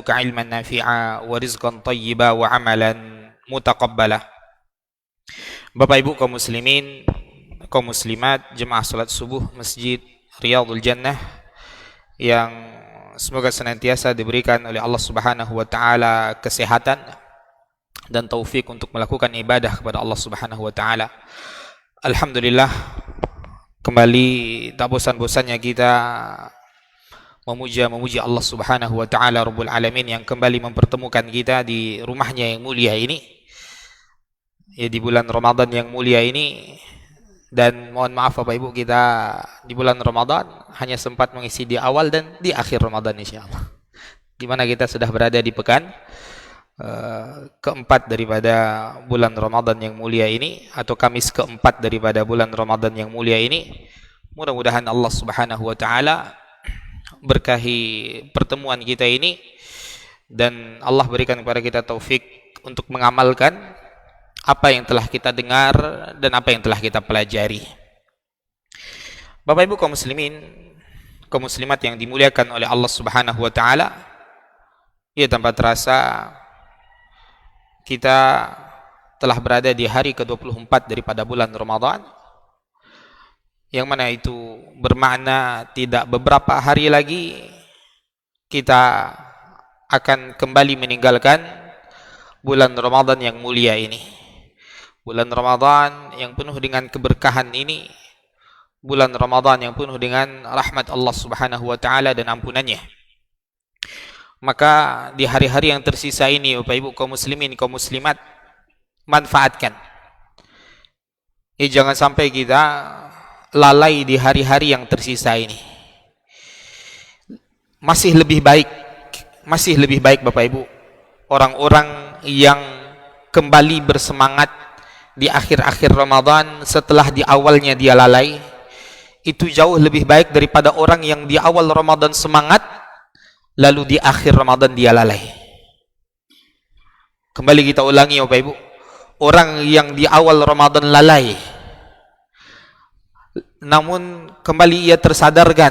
ilman nafi'a wa rizqan thayyiba wa amalan mutaqabbala. Bapak Ibu kaum muslimin, kaum muslimat, jemaah salat subuh Masjid Riyadhul Jannah yang semoga senantiasa diberikan oleh Allah Subhanahu wa taala kesehatan dan taufik untuk melakukan ibadah kepada Allah Subhanahu wa taala. Alhamdulillah, kembali tak bosan-bosannya kita memuji Allah Subhanahu wa taala Rabbul Alamin yang kembali mempertemukan kita di rumahnya yang mulia ini, ya, di bulan Ramadan yang mulia ini. Dan mohon maaf Bapak Ibu, kita di bulan Ramadan hanya sempat mengisi di awal dan di akhir Ramadan insyaallah, di mana kita sudah berada di pekan keempat daripada bulan Ramadan yang mulia ini, atau Kamis keempat daripada bulan Ramadan yang mulia ini. Mudah-mudahan Allah Subhanahu wa taala berkahi pertemuan kita ini dan Allah berikan kepada kita taufik untuk mengamalkan apa yang telah kita dengar dan apa yang telah kita pelajari. Bapak Ibu kaum muslimin, kaum muslimat yang dimuliakan oleh Allah Subhanahu wa taala, ya, tanpa terasa kita telah berada di hari ke-24 daripada bulan Ramadan, yang mana itu bermakna tidak beberapa hari lagi kita akan kembali meninggalkan bulan Ramadan yang mulia ini. Bulan Ramadan yang penuh dengan keberkahan ini, bulan Ramadan yang penuh dengan rahmat Allah Subhanahu wa taala dan ampunannya. Maka di hari-hari yang tersisa ini, Bapak Ibu kaum muslimin, kaum muslimat, manfaatkan. Jangan sampai kita lalai di hari-hari yang tersisa ini. Masih lebih baik Bapak Ibu, orang-orang yang kembali bersemangat di akhir-akhir Ramadan setelah di awalnya dia lalai. Itu jauh lebih baik daripada orang yang di awal Ramadan semangat lalu di akhir Ramadan dia lalai. Kembali kita ulangi Bapak Ibu, orang yang di awal Ramadan lalai namun kembali ia tersadarkan,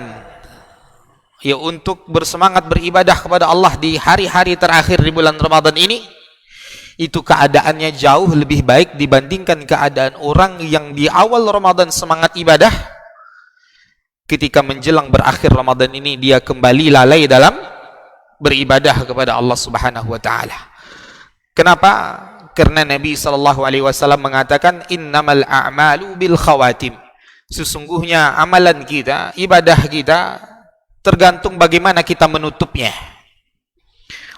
ya, untuk bersemangat beribadah kepada Allah di hari-hari terakhir di bulan Ramadan ini, itu keadaannya jauh lebih baik dibandingkan keadaan orang yang di awal Ramadan semangat ibadah, ketika menjelang berakhir Ramadan ini dia kembali lalai dalam beribadah kepada Allah Subhanahu wa taala. Kenapa? Karena Nabi sallallahu alaihi wasallam mengatakan innamal a'malu bil khawatim. Sesungguhnya amalan kita, ibadah kita tergantung bagaimana kita menutupnya.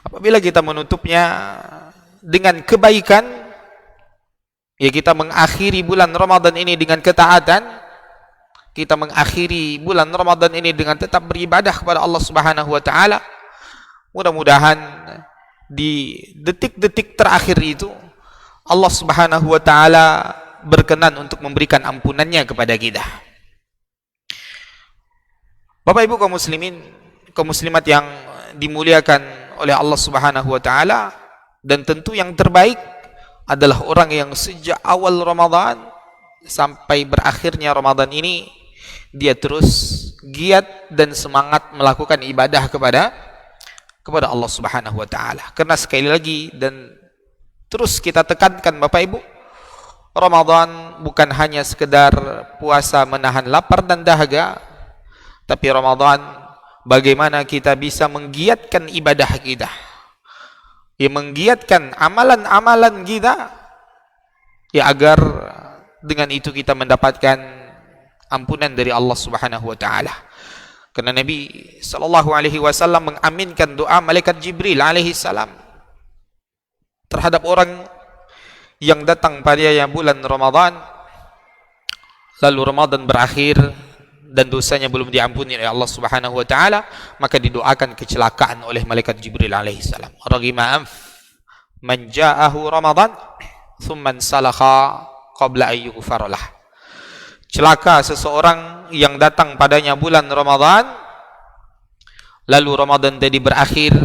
Apabila kita menutupnya dengan kebaikan, ya, kita mengakhiri bulan Ramadan ini dengan ketaatan, kita mengakhiri bulan Ramadan ini dengan tetap beribadah kepada Allah Subhanahu wa taala, mudah-mudahan di detik-detik terakhir itu Allah Subhanahu wa taala berkenan untuk memberikan ampunannya kepada kita. Bapak Ibu kaum muslimin, kaum muslimat yang dimuliakan oleh Allah Subhanahu wa taala, dan tentu yang terbaik adalah orang yang sejak awal Ramadan sampai berakhirnya Ramadan ini dia terus giat dan semangat melakukan ibadah kepada Allah Subhanahu wa taala. Karena sekali lagi dan terus kita tekankan Bapak Ibu, Ramadan bukan hanya sekedar puasa menahan lapar dan dahaga, tapi Ramadan bagaimana kita bisa menggiatkan ibadah kita, ya, menggiatkan amalan-amalan kita, ya, agar dengan itu kita mendapatkan ampunan dari Allah Subhanahu wa taala. Karena Nabi sallallahu alaihi wasallam mengaminkan doa malaikat Jibril alaihi salam terhadap orang yang datang pada bulan Ramadan, lalu Ramadan berakhir dan dosanya belum diampuni oleh Allah Subhanahu wa taala, maka didoakan kecelakaan oleh malaikat Jibril alaihi salam. Raghima anf man ja'ahu Ramadan thumma salakha qabla an yughfar lah. Celaka seseorang yang datang padanya bulan Ramadan, lalu Ramadan tadi berakhir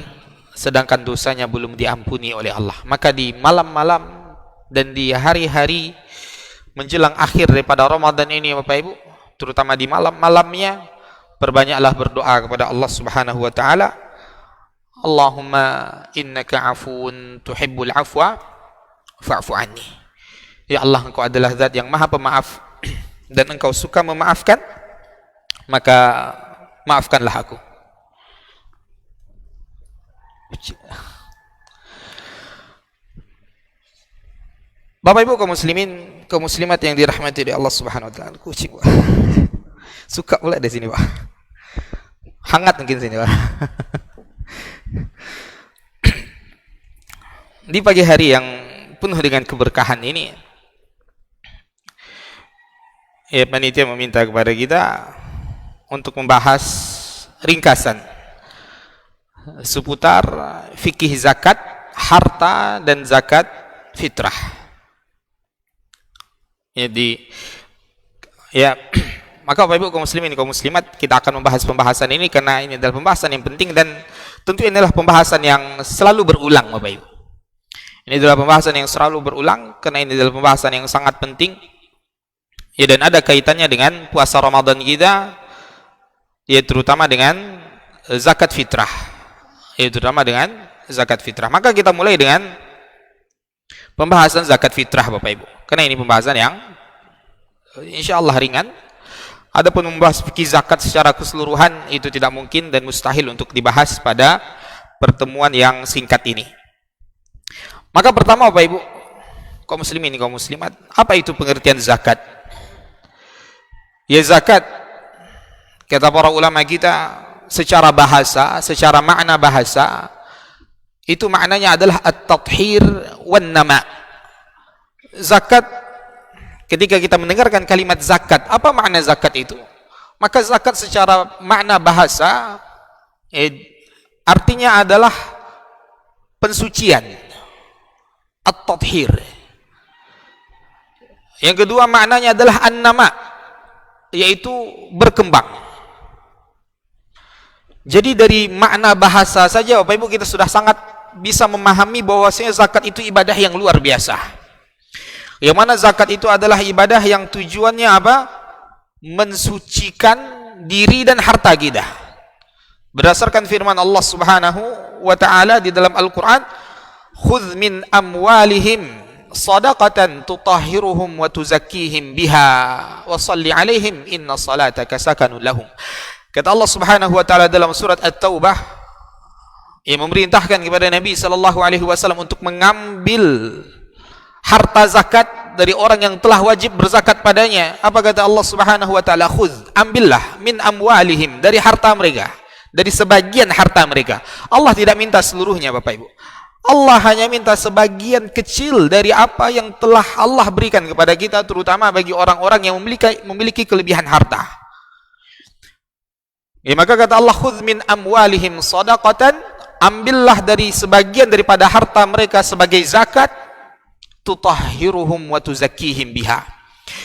sedangkan dosanya belum diampuni oleh Allah. Maka di malam-malam dan di hari-hari menjelang akhir daripada Ramadan ini Bapak Ibu, terutama di malam-malamnya, perbanyaklah berdoa kepada Allah Subhanahu wa taala Allahumma innaka afuun tuhibbul afwa fa'fu anni. Ya Allah, Engkau adalah zat yang maha pemaaf dan Engkau suka memaafkan, maka maafkanlah aku. Bapak Ibu kaum muslimin, kaum muslimat yang dirahmati oleh Allah Subhanahu wa taala. Kucing, Pak. Suka pula di sini, Pak. Hangat mungkin sini, Pak. Di pagi hari yang penuh dengan keberkahan ini, ya panitia meminta kepada kita untuk membahas ringkasan seputar fikih zakat, harta dan zakat fitrah. Jadi ya, maka Bapak Ibu kaum muslimin kaum muslimat, kita akan membahas pembahasan ini karena ini adalah pembahasan yang penting dan tentu inilah pembahasan yang selalu berulang, Bapak Ibu. Ini adalah pembahasan yang selalu berulang karena ini adalah pembahasan yang sangat penting. Ya, dan ada kaitannya dengan puasa Ramadan kita, ya terutama dengan zakat fitrah. Ya, terutama dengan zakat fitrah. Maka kita mulai dengan pembahasan zakat fitrah, Bapak Ibu. Karena ini pembahasan yang insyaallah ringan. Adapun membahas fikih zakat secara keseluruhan itu tidak mungkin dan mustahil untuk dibahas pada pertemuan yang singkat ini. Maka pertama Bapak Ibu kaum muslimin kaum muslimat, apa itu pengertian zakat? Ya, zakat kata para ulama kita secara bahasa, secara makna bahasa, itu maknanya adalah at-tathhir wan nama. Zakat, ketika kita mendengarkan kalimat zakat, apa makna zakat itu? Maka zakat secara makna bahasa artinya adalah pensucian, at-tathhir. Yang kedua maknanya adalah an-nama, yaitu berkembang. Jadi dari makna bahasa saja Bapak Ibu kita sudah sangat bisa memahami bahwasanya zakat itu ibadah yang luar biasa. Yang mana zakat itu adalah ibadah yang tujuannya apa? Mensucikan diri dan harta kita. Berdasarkan firman Allah Subhanahu wa taala di dalam Al-Qur'an, "Khudz min amwalihim shadaqatan tutahhiruhum wa tuzakkihim biha wa shalli 'alaihim inna salataka sakanun lahum." Kata Allah Subhanahu wa taala dalam surat At-Taubah, ia memerintahkan kepada Nabi sallallahu alaihi wasallam untuk mengambil harta zakat dari orang yang telah wajib berzakat padanya. Apa kata Allah Subhanahu wa taala? Khudz, ambillah min amwalihim, dari harta mereka, dari sebagian harta mereka. Allah tidak minta seluruhnya Bapak Ibu. Allah hanya minta sebagian kecil dari apa yang telah Allah berikan kepada kita, terutama bagi orang-orang yang memiliki kelebihan harta. Ya, maka kata Allah, khudz min amwalihim shadaqatan, ambillah dari sebagian daripada harta mereka sebagai zakat, tutahhiruhum wa tuzakkihim biha.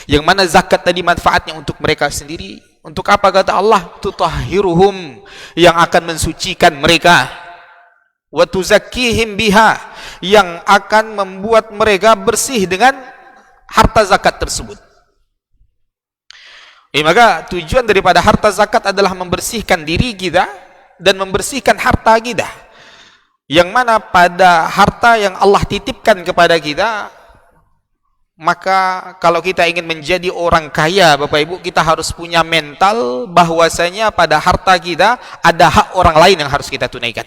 Yang mana zakat tadi manfaatnya untuk mereka sendiri. Untuk apa kata Allah? Tutahhiruhum, yang akan mensucikan mereka. Wa tuzakkihim biha, yang akan membuat mereka bersih dengan harta zakat tersebut. Maka tujuan daripada harta zakat adalah membersihkan diri kita dan membersihkan harta kita. Yang mana pada harta yang Allah titipkan kepada kita, maka kalau kita ingin menjadi orang kaya Bapak Ibu, kita harus punya mental bahwasanya pada harta kita ada hak orang lain yang harus kita tunaikan.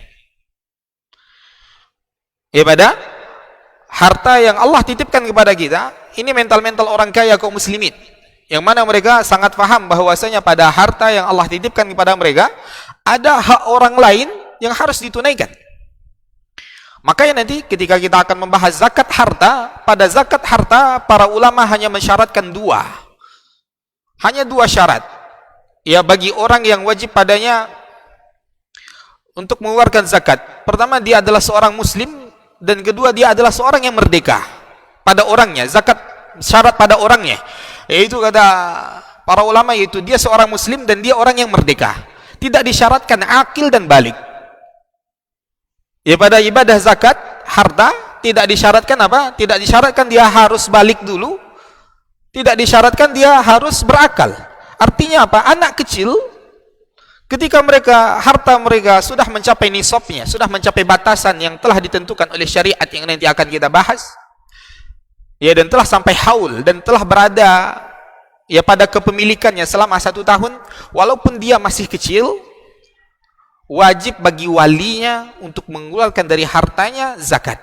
Ya, pada harta yang Allah titipkan kepada kita, ini mental-mental orang kaya kaum muslimin, yang mana mereka sangat paham bahwasanya pada harta yang Allah titipkan kepada mereka ada hak orang lain yang harus ditunaikan. Makanya nanti ketika kita akan membahas zakat harta, pada zakat harta para ulama hanya mensyaratkan hanya dua syarat. Ya, bagi orang yang wajib padanya untuk mengeluarkan zakat. Pertama, dia adalah seorang muslim, dan kedua, dia adalah seorang yang merdeka pada orangnya. Zakat syarat pada orangnya, yaitu kata para ulama, yaitu dia seorang muslim dan dia orang yang merdeka. Tidak disyaratkan akil dan balik. Ya, pada ibadah zakat harta tidak disyaratkan apa? Tidak disyaratkan dia harus balik dulu. Tidak disyaratkan dia harus berakal. Artinya apa? Anak kecil Ketika harta mereka sudah mencapai nisabnya, sudah mencapai batasan yang telah ditentukan oleh syariat yang nanti akan kita bahas, ya, dan telah sampai haul dan telah berada ya pada kepemilikannya selama 1 tahun, walaupun dia masih kecil, wajib bagi walinya untuk mengeluarkan dari hartanya zakat.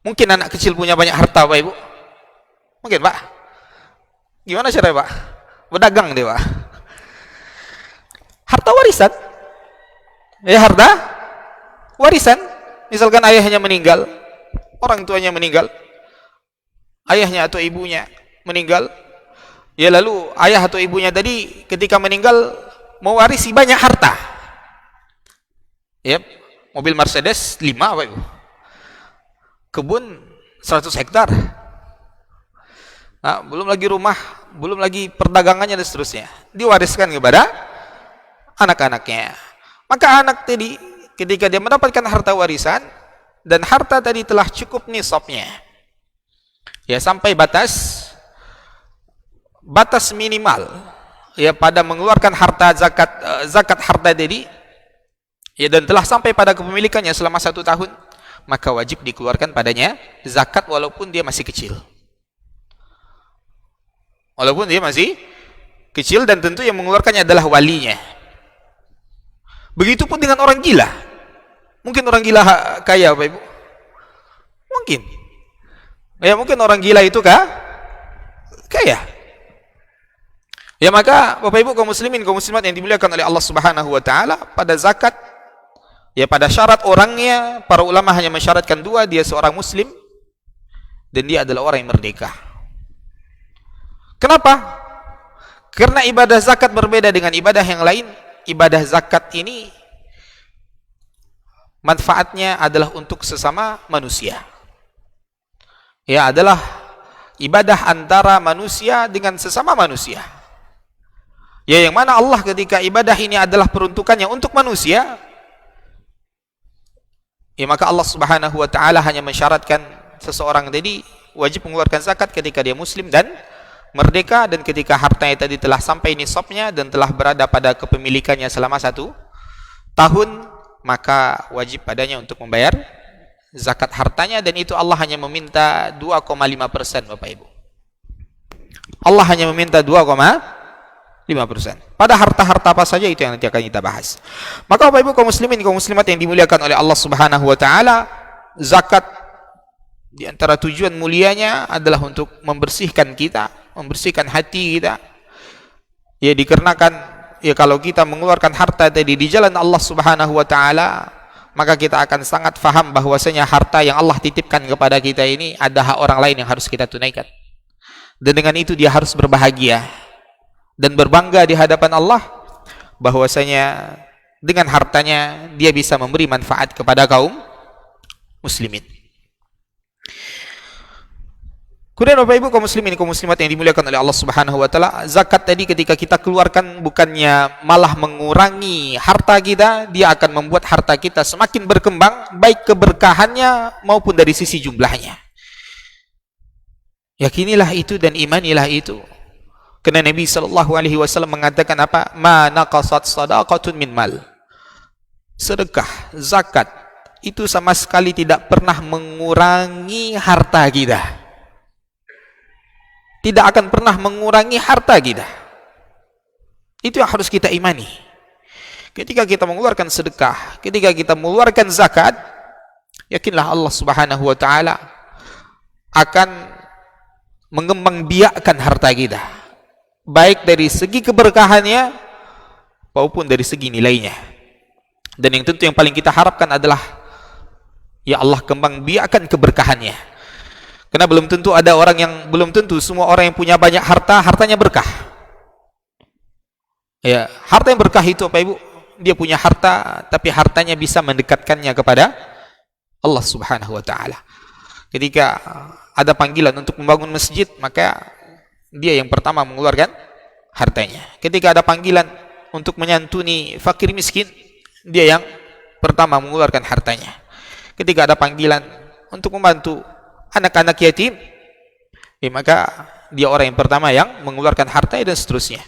Mungkin anak kecil punya banyak harta, Pak Ibu? Mungkin, Pak. Gimana caranya, Pak? Berdagang dia, Pak. Harta warisan. Ya, harta warisan. Misalkan ayahnya meninggal, orang tuanya meninggal, ayahnya atau ibunya meninggal, ya, lalu ayah atau ibunya tadi ketika meninggal mewarisi banyak harta. Ya, mobil Mercedes 5, Pak Ibu. Kebun 100 hektar. Nah, belum lagi rumah, belum lagi perdagangannya dan seterusnya. Diwariskan kepada anak-anaknya. Maka anak tadi ketika dia mendapatkan harta warisan dan harta tadi telah cukup nisabnya, ya, sampai batas minimal ya pada mengeluarkan harta zakat harta tadi, ya, dan telah sampai pada kepemilikannya selama 1 tahun, maka wajib dikeluarkan padanya zakat walaupun dia masih kecil. Walaupun dia masih kecil, dan tentu yang mengeluarkannya adalah walinya. Begitupun dengan orang gila. Mungkin orang gila kaya, Bapak Ibu? Mungkin. Ya, mungkin orang gila itu kaya. Ya, maka Bapak Ibu kaum muslimin, kaum muslimat yang dimuliakan oleh Allah Subhanahu wa taala, pada zakat, ya, pada syarat orangnya, para ulama hanya mensyaratkan 2, dia seorang muslim dan dia adalah orang yang merdeka. Kenapa? Karena ibadah zakat berbeda dengan ibadah yang lain. Ibadah zakat ini manfaatnya adalah untuk sesama manusia. Ya, adalah ibadah antara manusia dengan sesama manusia. Ya, yang mana Allah ketika ibadah ini adalah peruntukannya untuk manusia, ya, maka Allah Subhanahu wa taala hanya mensyaratkan seseorang tadi wajib mengeluarkan zakat ketika dia muslim dan merdeka, dan ketika hartanya tadi telah sampai nisabnya dan telah berada pada kepemilikannya selama 1 tahun, maka wajib padanya untuk membayar zakat hartanya, dan itu Allah hanya meminta 2,5%, Bapak Ibu. Allah hanya meminta 2,5%. Pada harta-harta apa saja itu yang nanti akan kita bahas. Maka Bapak Ibu kaum muslimin, kaum muslimat yang dimuliakan oleh Allah Subhanahu wa taala, zakat di antara tujuan mulianya adalah untuk membersihkan kita, membersihkan hati kita. Ya, dikarenakan ya kalau kita mengeluarkan harta tadi di jalan Allah Subhanahu wa taala, maka kita akan sangat faham bahwasanya harta yang Allah titipkan kepada kita ini ada hak orang lain yang harus kita tunaikan. Dan dengan itu dia harus berbahagia dan berbangga di hadapan Allah bahwasanya dengan hartanya dia bisa memberi manfaat kepada kaum muslimin. Kemudian Bapak Ibu kaum muslimin, kaum muslimat yang dimuliakan oleh Allah Subhanahu wa taala, zakat tadi ketika kita keluarkan bukannya malah mengurangi harta kita, dia akan membuat harta kita semakin berkembang, baik keberkahannya maupun dari sisi jumlahnya. Yakinilah itu dan imanilah itu. Karena Nabi sallallahu alaihi wasallam mengatakan apa? Ma naqasat shadaqatun min mal. Sedekah, zakat itu sama sekali tidak pernah mengurangi harta kita. Tidak akan pernah mengurangi harta kita. Itu yang harus kita imani. Ketika kita mengeluarkan sedekah, ketika kita mengeluarkan zakat, yakinlah Allah Subhanahu wa taala akan mengembangbiakkan harta kita, baik dari segi keberkahannya maupun dari segi nilainya. Dan yang tentu yang paling kita harapkan adalah ya Allah kembangbiakkan keberkahannya. Karena belum tentu semua orang yang punya banyak harta, hartanya berkah. Ya, harta yang berkah itu Bapak Ibu, dia punya harta tapi hartanya bisa mendekatkannya kepada Allah Subhanahu wa taala. Ketika ada panggilan untuk membangun masjid, maka dia yang pertama mengeluarkan hartanya. Ketika ada panggilan untuk menyantuni fakir miskin, dia yang pertama mengeluarkan hartanya. Ketika ada panggilan untuk membantu anak-anak yatim, ya, maka dia orang yang pertama yang mengeluarkan hartanya dan seterusnya.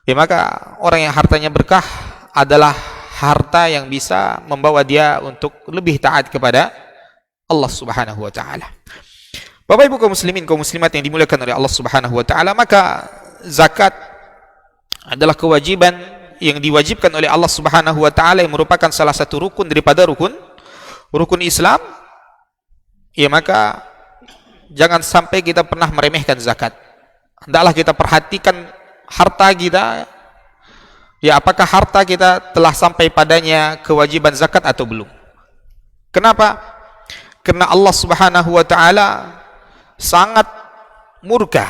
Ya, maka orang yang hartanya berkah adalah harta yang bisa membawa dia untuk lebih taat kepada Allah Subhanahu wa taala. Bapak Ibu kaum muslimin, kaum muslimat yang dimuliakan oleh Allah Subhanahu wa taala, maka zakat adalah kewajiban yang diwajibkan oleh Allah Subhanahu wa taala, yang merupakan salah satu rukun daripada rukun Islam. Ya, maka jangan sampai kita pernah meremehkan zakat. Hendaklah kita perhatikan harta kita. Ya, apakah harta kita telah sampai padanya kewajiban zakat atau belum? Kenapa? Karena Allah Subhanahu wa taala sangat murka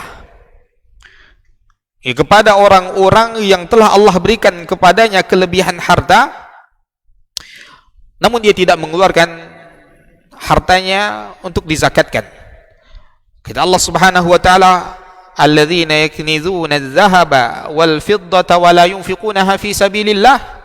kepada orang-orang yang telah Allah berikan kepadanya kelebihan harta, namun dia tidak mengeluarkan hartanya untuk dizakatkan. Kata Allah Subhanahu wa taala, alladzina yaknizuna adh-dhahaba wal fiddata wa la yunfiqunaha fi sabilillah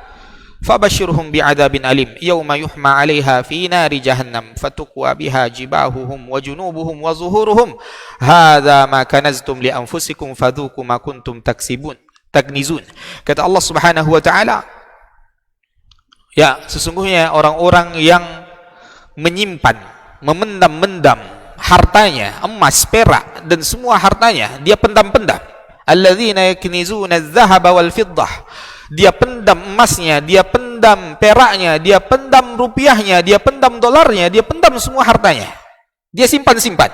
fabashshirhum bi'adzabin alim yauma yuhma 'alaiha fi nari jahannam fatukwa biha jibahuhum wa junubuhum wa zuhuruhum hadza ma kanaztum li anfusikum fadhuku ma kuntum taknizun. Kata Allah Subhanahu wa taala, ya, sesungguhnya orang-orang yang menyimpan, memendam-mendam hartanya, emas, perak dan semua hartanya, dia pendam-pendam. Alladzina yaknizuna adh-dhahaba wal fiddah, dia pendam emasnya, dia pendam peraknya, dia pendam rupiahnya, dia pendam dolarnya, dia pendam semua hartanya, dia simpan-simpan.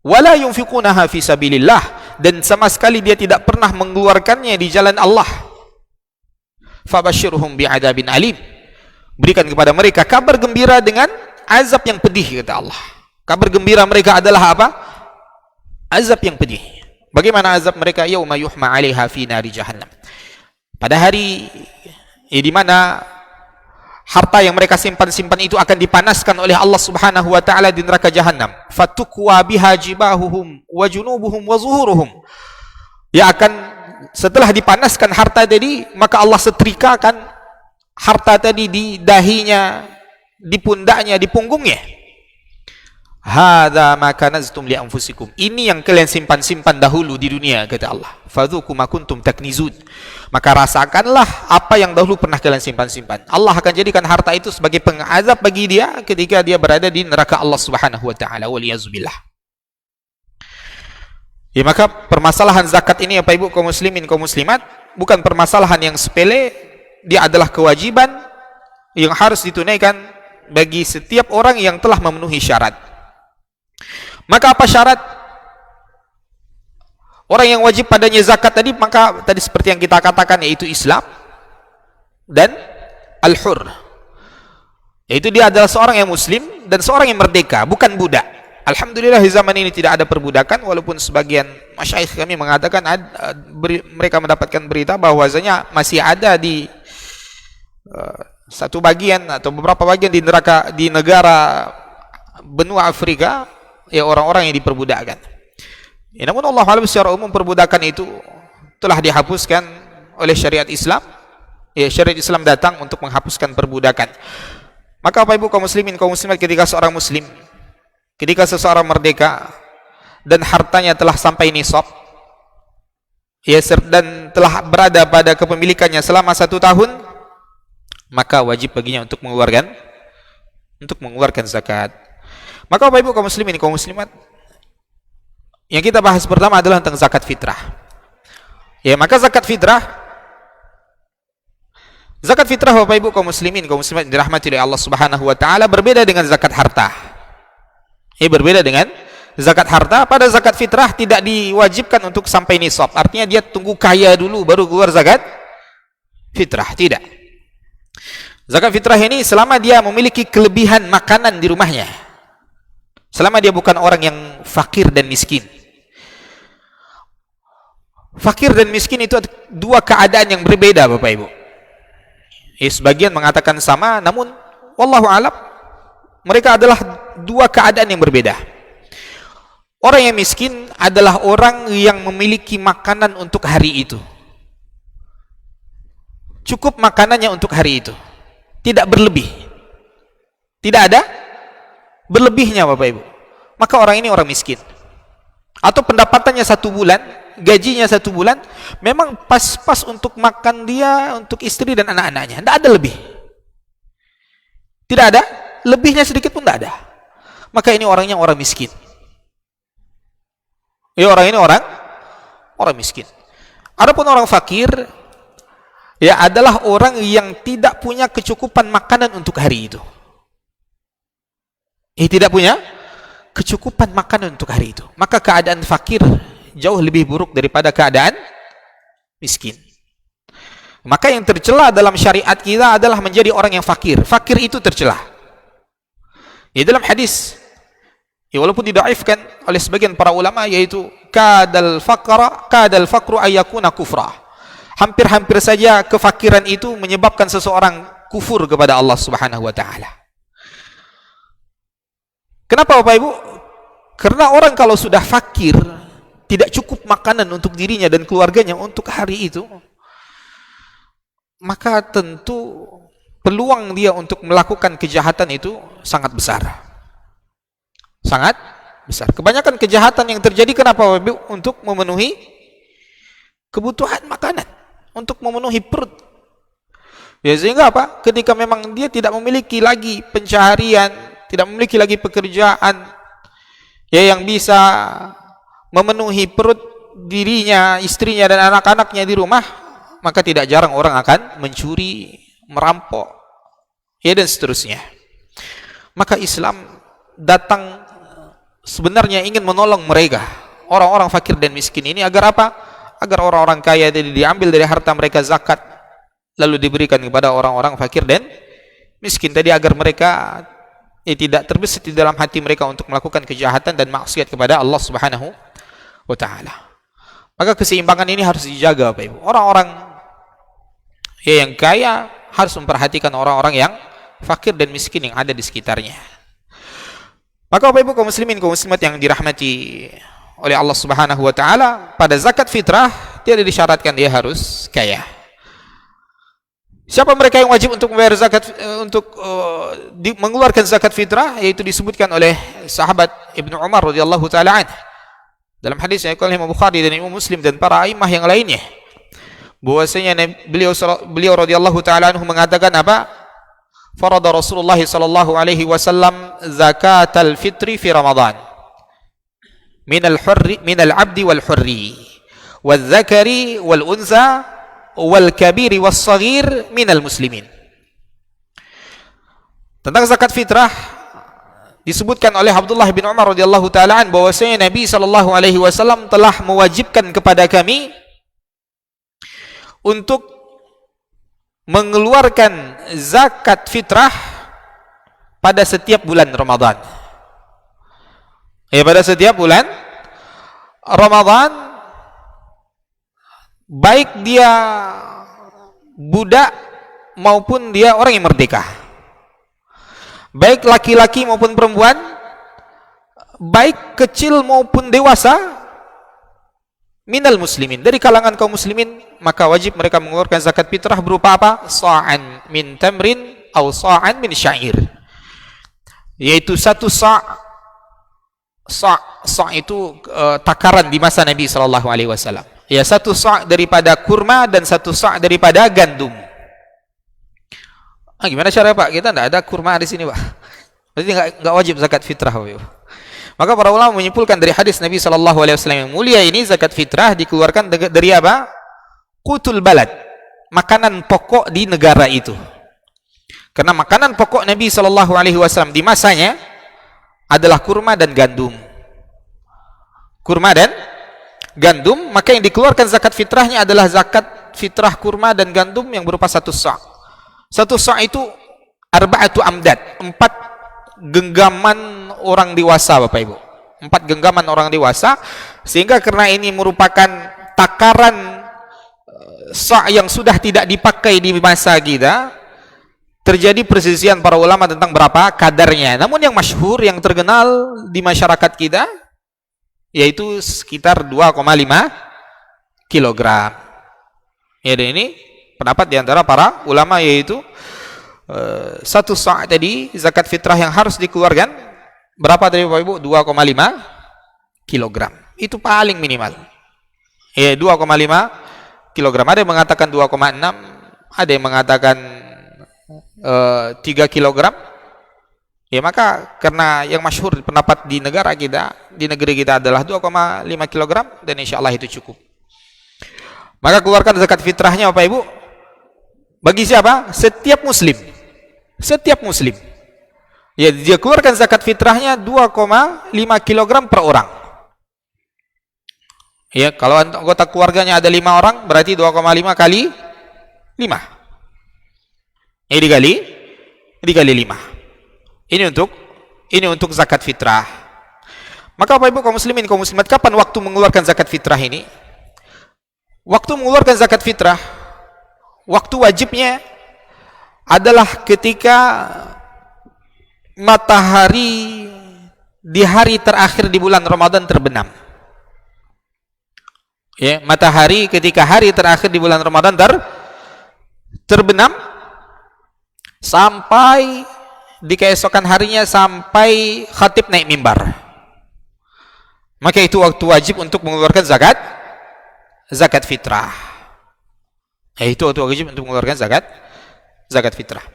Wala yunfiqunaha fi sabilillah, dan sama sekali dia tidak pernah mengeluarkannya di jalan Allah. Fabashshirhum bi'adzabin alim, berikan kepada mereka kabar gembira dengan azab yang pedih, kata Allah. Kabar gembira mereka adalah apa? Azab yang pedih. Bagaimana azab mereka? Yauma yuhma 'alaiha fi nari jahannam. Pada hari di mana harta yang mereka simpan-simpan itu akan dipanaskan oleh Allah Subhanahu wa taala di neraka Jahannam. Fatukwa biha jibahuhum wa junubuhum wa zuhuruhum. Ya, akan setelah dipanaskan harta tadi, maka Allah setrikakan harta tadi di dahinya, di pundaknya, di punggungnya. Hadza ma kanaztum li anfusikum, ini yang kalian simpan-simpan dahulu di dunia, kata Allah. Fadzuku ma kuntum taknizun, maka rasakanlah apa yang dahulu pernah kalian simpan-simpan. Allah akan jadikan harta itu sebagai pengazab bagi dia ketika dia berada di neraka Allah Subhanahu wa taala, waliyazubillah. Ya, maka permasalahan zakat ini, Bapak Ibu kaum muslimin, kaum muslimat, bukan permasalahan yang sepele. Dia adalah kewajiban yang harus ditunaikan bagi setiap orang yang telah memenuhi syarat. Maka apa syarat orang yang wajib padanya zakat tadi? Maka tadi seperti yang kita katakan, yaitu Islam dan al-hur, yaitu dia adalah seorang yang muslim dan seorang yang merdeka, bukan budak. Alhamdulillah di zaman ini tidak ada perbudakan, walaupun sebagian masyayikh kami mengatakan mereka mendapatkan berita bahwasanya masih ada di satu bagian atau beberapa bagian di negara benua Afrika, ya, orang-orang yang diperbudakkan. Ya, namun Allah alam, secara umum perbudakan itu telah dihapuskan oleh syariat Islam. Ya, syariat Islam datang untuk menghapuskan perbudakan. Maka Bapak Ibu kaum muslimin, kaum muslimat, ketika seorang muslim, ketika seseorang merdeka dan hartanya telah sampai nisab, ya, dan telah berada pada kepemilikannya selama 1 tahun, maka wajib baginya untuk mengeluarkan zakat. Maka Bapak Ibu kaum muslimin, kaum muslimat, yang kita bahas pertama adalah tentang zakat fitrah. Ya, maka zakat fitrah Bapak Ibu kaum muslimin, kaum muslimat dirahmati oleh Allah Subhanahu wa taala, berbeda dengan zakat harta. Ya, berbeda dengan zakat harta. Pada zakat fitrah tidak diwajibkan untuk sampai nisab. Artinya dia tunggu kaya dulu baru keluar zakat fitrah. Tidak. Zakat fitrah ini selama dia memiliki kelebihan makanan di rumahnya, selama dia bukan orang yang fakir dan miskin. Fakir dan miskin itu dua keadaan yang berbeda, Bapak Ibu. Sebagian mengatakan sama, namun wallahu a'lam, mereka adalah dua keadaan yang berbeda. Orang yang miskin adalah orang yang memiliki makanan untuk hari itu. Cukup makanannya untuk hari itu, tidak berlebih, tidak ada berlebihnya, Bapak Ibu. Maka orang ini orang miskin. Atau pendapatannya 1 bulan gajinya 1 bulan memang pas-pas untuk makan dia, untuk istri dan anak-anaknya, tidak ada lebih, tidak ada lebihnya, sedikit pun tidak ada. Maka ini orangnya orang miskin. Ya, orang ini orang miskin. Adapun orang fakir, ya adalah orang yang tidak punya kecukupan makanan untuk hari itu. Tidak punya kecukupan makanan untuk hari itu. Maka keadaan fakir jauh lebih buruk daripada keadaan miskin. Maka yang tercela dalam syariat kita adalah menjadi orang yang fakir. Fakir itu tercela. Ya, dalam hadis, ya, walaupun didaifkan oleh sebagian para ulama, yaitu kadal faqru ayyakuna kufra. Hampir-hampir saja kefakiran itu menyebabkan seseorang kufur kepada Allah Subhanahu wa taala. Kenapa Bapak Ibu? Karena orang kalau sudah fakir, tidak cukup makanan untuk dirinya dan keluarganya untuk hari itu, maka tentu peluang dia untuk melakukan kejahatan itu sangat besar. Sangat besar. Kebanyakan kejahatan yang terjadi kenapa Bapak Ibu? Untuk memenuhi kebutuhan makanan, untuk memenuhi perut. Ya, sehingga apa? Ketika memang dia tidak memiliki lagi pencaharian, tidak memiliki lagi pekerjaan, ya, yang bisa memenuhi perut dirinya, istrinya dan anak-anaknya di rumah, maka tidak jarang orang akan mencuri, merampok, ya, dan seterusnya. Maka Islam datang sebenarnya ingin menolong mereka, orang-orang fakir dan miskin ini, agar apa? Agar orang-orang kaya tadi diambil dari harta mereka zakat, lalu diberikan kepada orang-orang fakir dan miskin tadi, agar mereka tidak terbesit di dalam hati mereka untuk melakukan kejahatan dan maksiat kepada Allah Subhanahu wa taala. Maka keseimbangan ini harus dijaga Bapak Ibu. Orang-orang yang kaya harus memperhatikan orang-orang yang fakir dan miskin yang ada di sekitarnya. Maka Bapak Ibu kaum muslimin kaum muslimat yang dirahmati oleh Allah Subhanahu wa taala, pada zakat fitrah tidak disyaratkan dia harus kaya. Siapa mereka yang wajib untuk membayar zakat, mengeluarkan zakat fitrah? Yaitu disebutkan oleh sahabat Ibnu Umar radhiyallahu taala anhu dalam hadis yang diriwayatkan Imam Bukhari dan Imam Muslim dan para imam yang lainnya, bahwasanya beliau radhiyallahu taala anhu mengatakan apa? Farada Rasulullah sallallahu alaihi wasallam zakatal fitri fi Ramadan min al-'abdi wal hurri wal dzakari wal unsa wal kabiri was saghir minal muslimin. Tentang zakat fitrah disebutkan oleh Abdullah bin Umar radhiyallahu taala an bahwasanya Nabi sallallahu alaihi wasallam telah mewajibkan kepada kami untuk mengeluarkan zakat fitrah pada setiap bulan Ramadan. Ya, pada setiap bulan Ramadan, baik dia budak maupun dia orang yang merdeka, baik laki-laki maupun perempuan, baik kecil maupun dewasa, minal muslimin, dari kalangan kaum muslimin, maka wajib mereka mengeluarkan zakat fitrah berupa apa? Sa'an min tamrin atau sa'an min syair, yaitu 1 sa'. Sa' itu takaran di masa Nabi sallallahu alaihi wasallam. Ya, 1 sa' daripada kurma dan 1 sa' daripada gandum. Gimana cara Pak? Kita tidak ada kurma di sini Pak. Berarti nggak wajib zakat fitrah Pak. Maka para ulama menyimpulkan dari hadis Nabi sallallahu alaihi wasallam yang mulia ini, zakat fitrah dikeluarkan dari apa? Qutul balad, makanan pokok di negara itu. Karena makanan pokok Nabi sallallahu alaihi wasallam di masanya adalah kurma dan gandum. Kurma dan gandum, maka yang dikeluarkan zakat fitrahnya adalah zakat fitrah kurma dan gandum yang berupa 1 sa'. 1 sa' itu arba'atu amdad, 4 genggaman orang dewasa Bapak Ibu. 4 genggaman orang dewasa, sehingga karena ini merupakan takaran sa' yang sudah tidak dipakai di masa kita, terjadi perselisihan para ulama tentang berapa kadarnya. Namun yang masyhur, yang terkenal di masyarakat kita, yaitu sekitar 2,5 kilogram. Ya, dan ini pendapat di antara para ulama, yaitu 1 sa' tadi zakat fitrah yang harus dikeluarkan berapa tadi Bapak Ibu? 2,5 kilogram. Itu paling minimal. Ya, 2,5 kilogram. Ada yang mengatakan 2,6, ada yang mengatakan 3 kilogram. Ya, maka karena yang masyhur pendapat di negara kita, di negeri kita adalah 2,5 kilogram, dan insya Allah itu cukup. Maka keluarkan zakat fitrahnya Bapak Ibu. Bagi siapa? Setiap muslim. Setiap muslim. Ya, dia keluarkan zakat fitrahnya 2,5 kilogram per orang. Ya, kalau anggota keluarganya ada 5 orang, berarti 2,5 kali 5. Ini dikali 5. Ini untuk zakat fitrah. Maka Bapak Ibu kaum muslimin, kaum muslimat, kapan waktu mengeluarkan zakat fitrah ini? Waktu mengeluarkan zakat fitrah, waktu wajibnya adalah ketika matahari di hari terakhir di bulan Ramadan terbenam. Ya, matahari ketika hari terakhir di bulan Ramadan terbenam sampai di keesokan harinya, sampai khatib naik mimbar. Maka itu waktu wajib untuk mengeluarkan zakat fitrah. Itu waktu wajib untuk mengeluarkan zakat fitrah.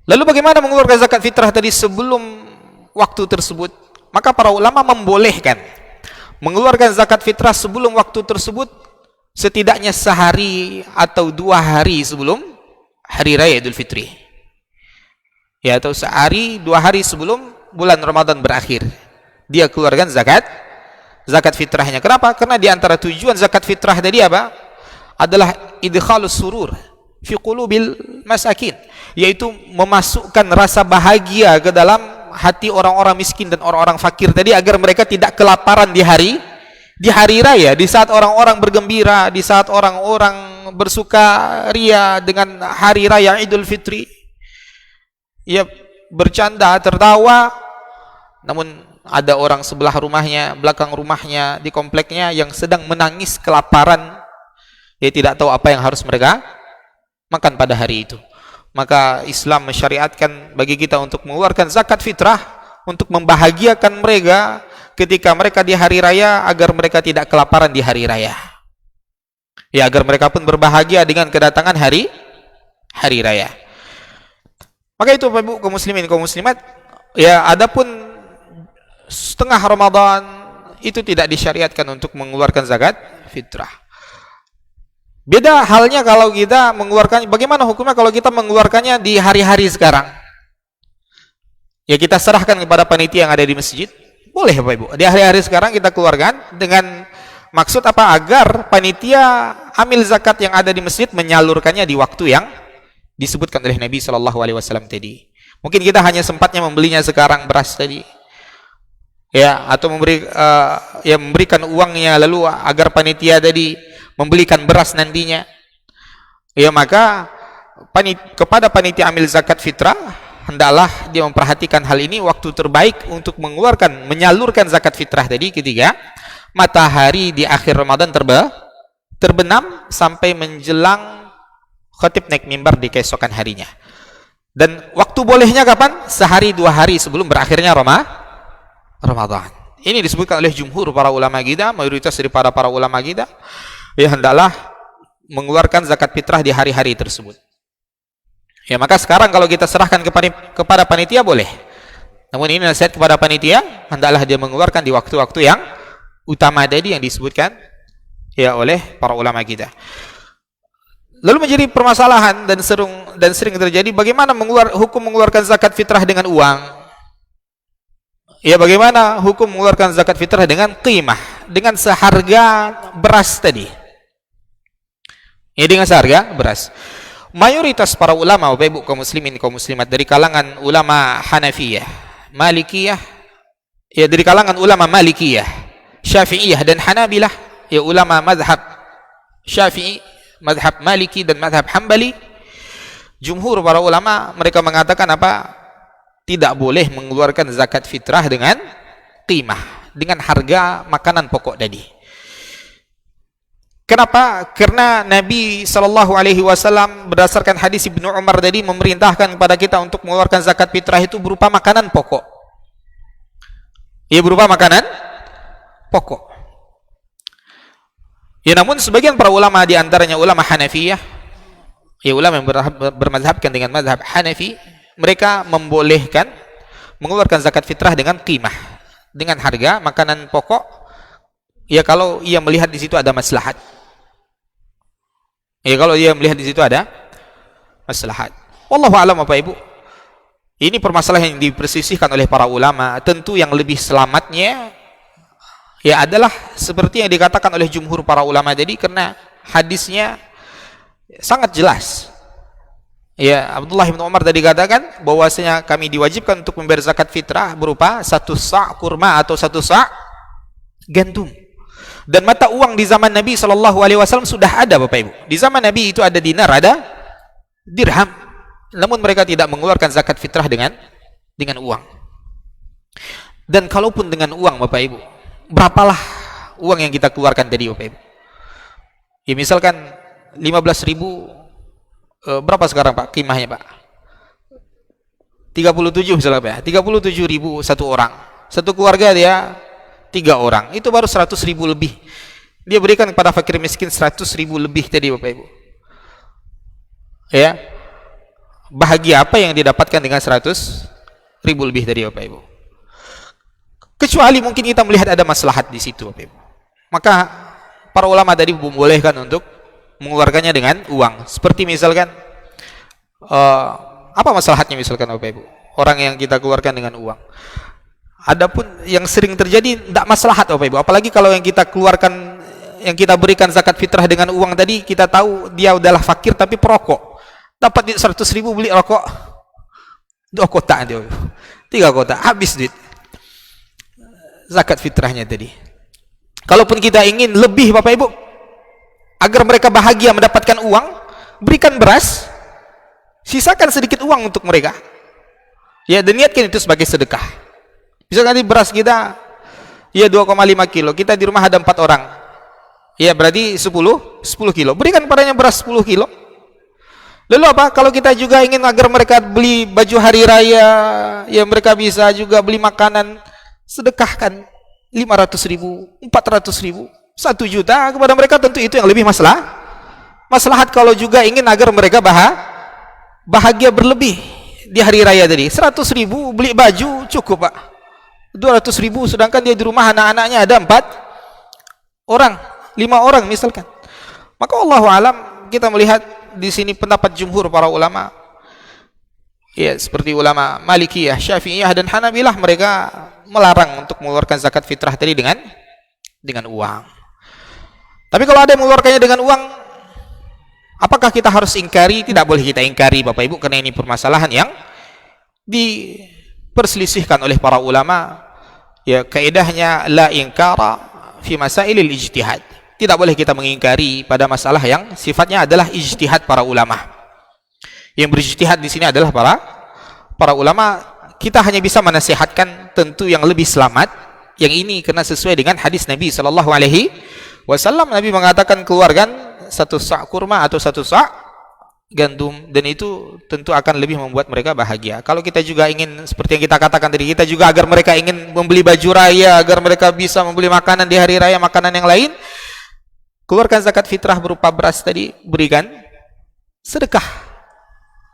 Lalu bagaimana mengeluarkan zakat fitrah tadi sebelum waktu tersebut? Maka para ulama membolehkan mengeluarkan zakat fitrah sebelum waktu tersebut, setidaknya sehari atau 2 hari sebelum hari raya Idul Fitri. Ya, atau sehari 2 hari sebelum bulan Ramadan berakhir, dia keluarkan zakat fitrahnya. Kenapa? Karena di antara tujuan zakat fitrah tadi apa? Adalah idkhalus surur fi qulubil masakin, yaitu memasukkan rasa bahagia ke dalam hati orang-orang miskin dan orang-orang fakir tadi, agar mereka tidak kelaparan di hari raya, di saat orang-orang bergembira, di saat orang-orang bersukaria dengan hari raya Idul Fitri. Ya, bercanda, tertawa, namun ada orang sebelah rumahnya, belakang rumahnya, di kompleknya yang sedang menangis kelaparan. Dia tidak tahu apa yang harus mereka makan pada hari itu. Maka Islam mensyariatkan bagi kita untuk mengeluarkan zakat fitrah untuk membahagiakan mereka ketika mereka di hari raya, agar mereka tidak kelaparan di hari raya. Ya, agar mereka pun berbahagia dengan kedatangan hari raya. Maka itu Bapak Ibu kaum muslimin, kaum muslimat, ya, adapun setengah Ramadan itu tidak disyariatkan untuk mengeluarkan zakat fitrah. Beda halnya kalau kita mengeluarkan, bagaimana hukumnya kalau kita mengeluarkannya di hari-hari sekarang? Ya, kita serahkan kepada panitia yang ada di masjid. Boleh Bapak Ibu, di hari-hari sekarang kita keluarkan dengan maksud apa? Agar panitia amil zakat yang ada di masjid menyalurkannya di waktu yang disebutkan oleh Nabi SAW tadi. Mungkin kita hanya sempatnya membelinya sekarang, beras tadi, ya, atau memberikan uangnya lalu agar panitia tadi membelikan beras nantinya. Ya, maka kepada panitia amil zakat fitrah, hendaklah dia memperhatikan hal ini. Waktu terbaik untuk menyalurkan zakat fitrah tadi ketika matahari di akhir Ramadan terbenam sampai menjelang khatib naik mimbar di keesokan harinya. Dan waktu bolehnya kapan? Sehari 2 hari sebelum berakhirnya Ramadan. Ini disebutkan oleh jumhur para ulama kita, mayoritas daripada para ulama kita, ya, hendaklah mengeluarkan zakat fitrah di hari-hari tersebut. Ya, maka sekarang kalau kita serahkan kepada panitia boleh. Namun ini nasihat kepada panitia, hendaklah dia mengeluarkan di waktu-waktu yang utama tadi yang disebutkan ya oleh para ulama kita. Lalu menjadi permasalahan dan sering terjadi, bagaimana hukum mengeluarkan zakat fitrah dengan uang? Ya, bagaimana hukum mengeluarkan zakat fitrah dengan qimah, dengan seharga beras tadi? Ya, dengan seharga beras. Mayoritas para ulama, Bapak Ibu kaum muslimin, kaum muslimat, dari kalangan ulama Hanafiyah, Malikiyah, ya, dari kalangan ulama Malikiyah, Syafi'iyah dan Hanabilah, ya, ulama mazhab Syafi'i, mazhab Maliki dan mazhab Hambali, jumhur para ulama mereka mengatakan apa? Tidak boleh mengeluarkan zakat fitrah dengan qimah, dengan harga makanan pokok tadi. Kenapa? Karena Nabi SAW berdasarkan hadis Ibnu Umar tadi memerintahkan kepada kita untuk mengeluarkan zakat fitrah itu berupa makanan pokok. Ya, berupa makanan pokok. Ya, namun sebagian para ulama, di antaranya ulama Hanafiyah, ya ulama yang bermazhabkan dengan mazhab Hanafi, mereka membolehkan mengeluarkan zakat fitrah dengan qimah, dengan harga makanan pokok, ya kalau ia melihat di situ ada maslahat. Ya kalau ia melihat di situ ada maslahat. Wallahu a'lam Bapak Ibu. Ini permasalahan yang dipersisihkan oleh para ulama. Tentu yang lebih selamatnya ya adalah seperti yang dikatakan oleh jumhur para ulama tadi, karena hadisnya sangat jelas. Ya, Abdullah bin Umar tadi katakan bahwasanya kami diwajibkan untuk membayar zakat fitrah berupa 1 sa' kurma atau 1 sa' gandum. Dan mata uang di zaman Nabi SAW sudah ada Bapak Ibu. Di zaman Nabi itu ada dinar, ada dirham. Namun mereka tidak mengeluarkan zakat fitrah dengan uang. Dan kalaupun dengan uang Bapak Ibu, berapalah uang yang kita keluarkan tadi Bapak Ibu? Ya misalkan 15.000, berapa sekarang Pak qimahnya Pak? 37 misalnya Pak ya, 37.000 satu orang. Satu keluarga dia 3 orang, itu baru 100.000 lebih. Dia berikan kepada fakir miskin 100.000 lebih tadi Bapak Ibu. Ya, bahagia apa yang didapatkan dengan 100.000 lebih tadi Bapak Ibu? Kecuali mungkin kita melihat ada maslahat di situ Bapak Ibu. Maka para ulama tadi membolehkan untuk mengeluarkannya dengan uang. Seperti misalkan apa maslahatnya misalkan Bapak Ibu? Orang yang kita keluarkan dengan uang. Adapun yang sering terjadi tidak maslahat Bapak Ibu. Apalagi kalau yang kita keluarkan, yang kita berikan zakat fitrah dengan uang tadi, kita tahu dia adalah fakir tapi perokok. Dapat 100.000 beli rokok 2 kotak dia, 3 kotak, habis duit zakat fitrahnya tadi. Kalaupun kita ingin lebih Bapak Ibu, agar mereka bahagia mendapatkan uang, berikan beras, sisakan sedikit uang untuk mereka. Ya, dan niatkan itu sebagai sedekah. Misalkan di beras kita ya 2,5 kilo, kita di rumah ada 4 orang. Ya berarti 10 kilo. Berikan padanya beras 10 kilo. Lalu apa? Kalau kita juga ingin agar mereka beli baju hari raya, ya mereka bisa juga beli makanan, sedekahkan 500.000, 400.000, 1 juta kepada mereka, tentu itu yang lebih maslahat. Kalau juga ingin agar mereka bahagia berlebih di hari raya tadi, 100.000 beli baju cukup Pak. 200.000, sedangkan dia di rumah anak-anaknya ada 4 orang, 5 orang misalkan. Maka Allahu alam, kita melihat di sini pendapat jumhur para ulama, ya seperti ulama Malikiyah, Syafi'iyah dan Hanabilah, mereka melarang untuk mengeluarkan zakat fitrah tadi dengan uang. Tapi kalau ada yang mengeluarkannya dengan uang, apakah kita harus ingkari? Tidak boleh kita ingkari Bapak Ibu, karena ini permasalahan yang diperselisihkan oleh para ulama. Ya, kaidahnya la inkara fi masailil ijtihad. Tidak boleh kita mengingkari pada masalah yang sifatnya adalah ijtihad para ulama. Yang berijtihad di sini adalah para ulama. Kita hanya bisa menasihatkan tentu yang lebih selamat yang ini, karena sesuai dengan hadis Nabi sallallahu alaihi wasallam. Nabi mengatakan keluarkan 1 sa' kurma atau 1 sa' gandum, dan itu tentu akan lebih membuat mereka bahagia. Kalau kita juga ingin seperti yang kita katakan tadi, kita juga agar mereka ingin membeli baju raya, agar mereka bisa membeli makanan di hari raya, makanan yang lain, keluarkan zakat fitrah berupa beras tadi, berikan sedekah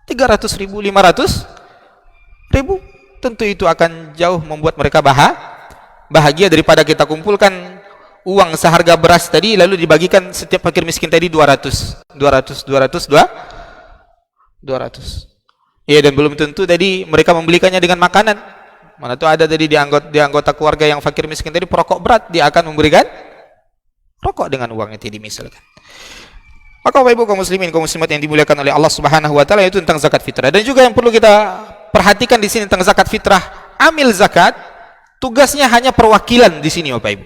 300.000, 500.000, tentu itu akan jauh membuat mereka bahagia daripada kita kumpulkan uang seharga beras tadi lalu dibagikan setiap fakir miskin tadi 200. Ya, dan belum tentu tadi mereka membelikannya dengan makanan. Mana tuh ada tadi di anggota keluarga yang fakir miskin tadi perokok berat, dia akan memberikan rokok dengan uangnya tadi misalkan. Maka Bapak Ibu kaum muslimin, kaum muslimat yang dimuliakan oleh Allah Subhanahu wa taala, itu tentang zakat fitrah. Dan juga yang perlu kita perhatikan di sini tentang zakat fitrah, amil zakat tugasnya hanya perwakilan di sini Bapak Ibu.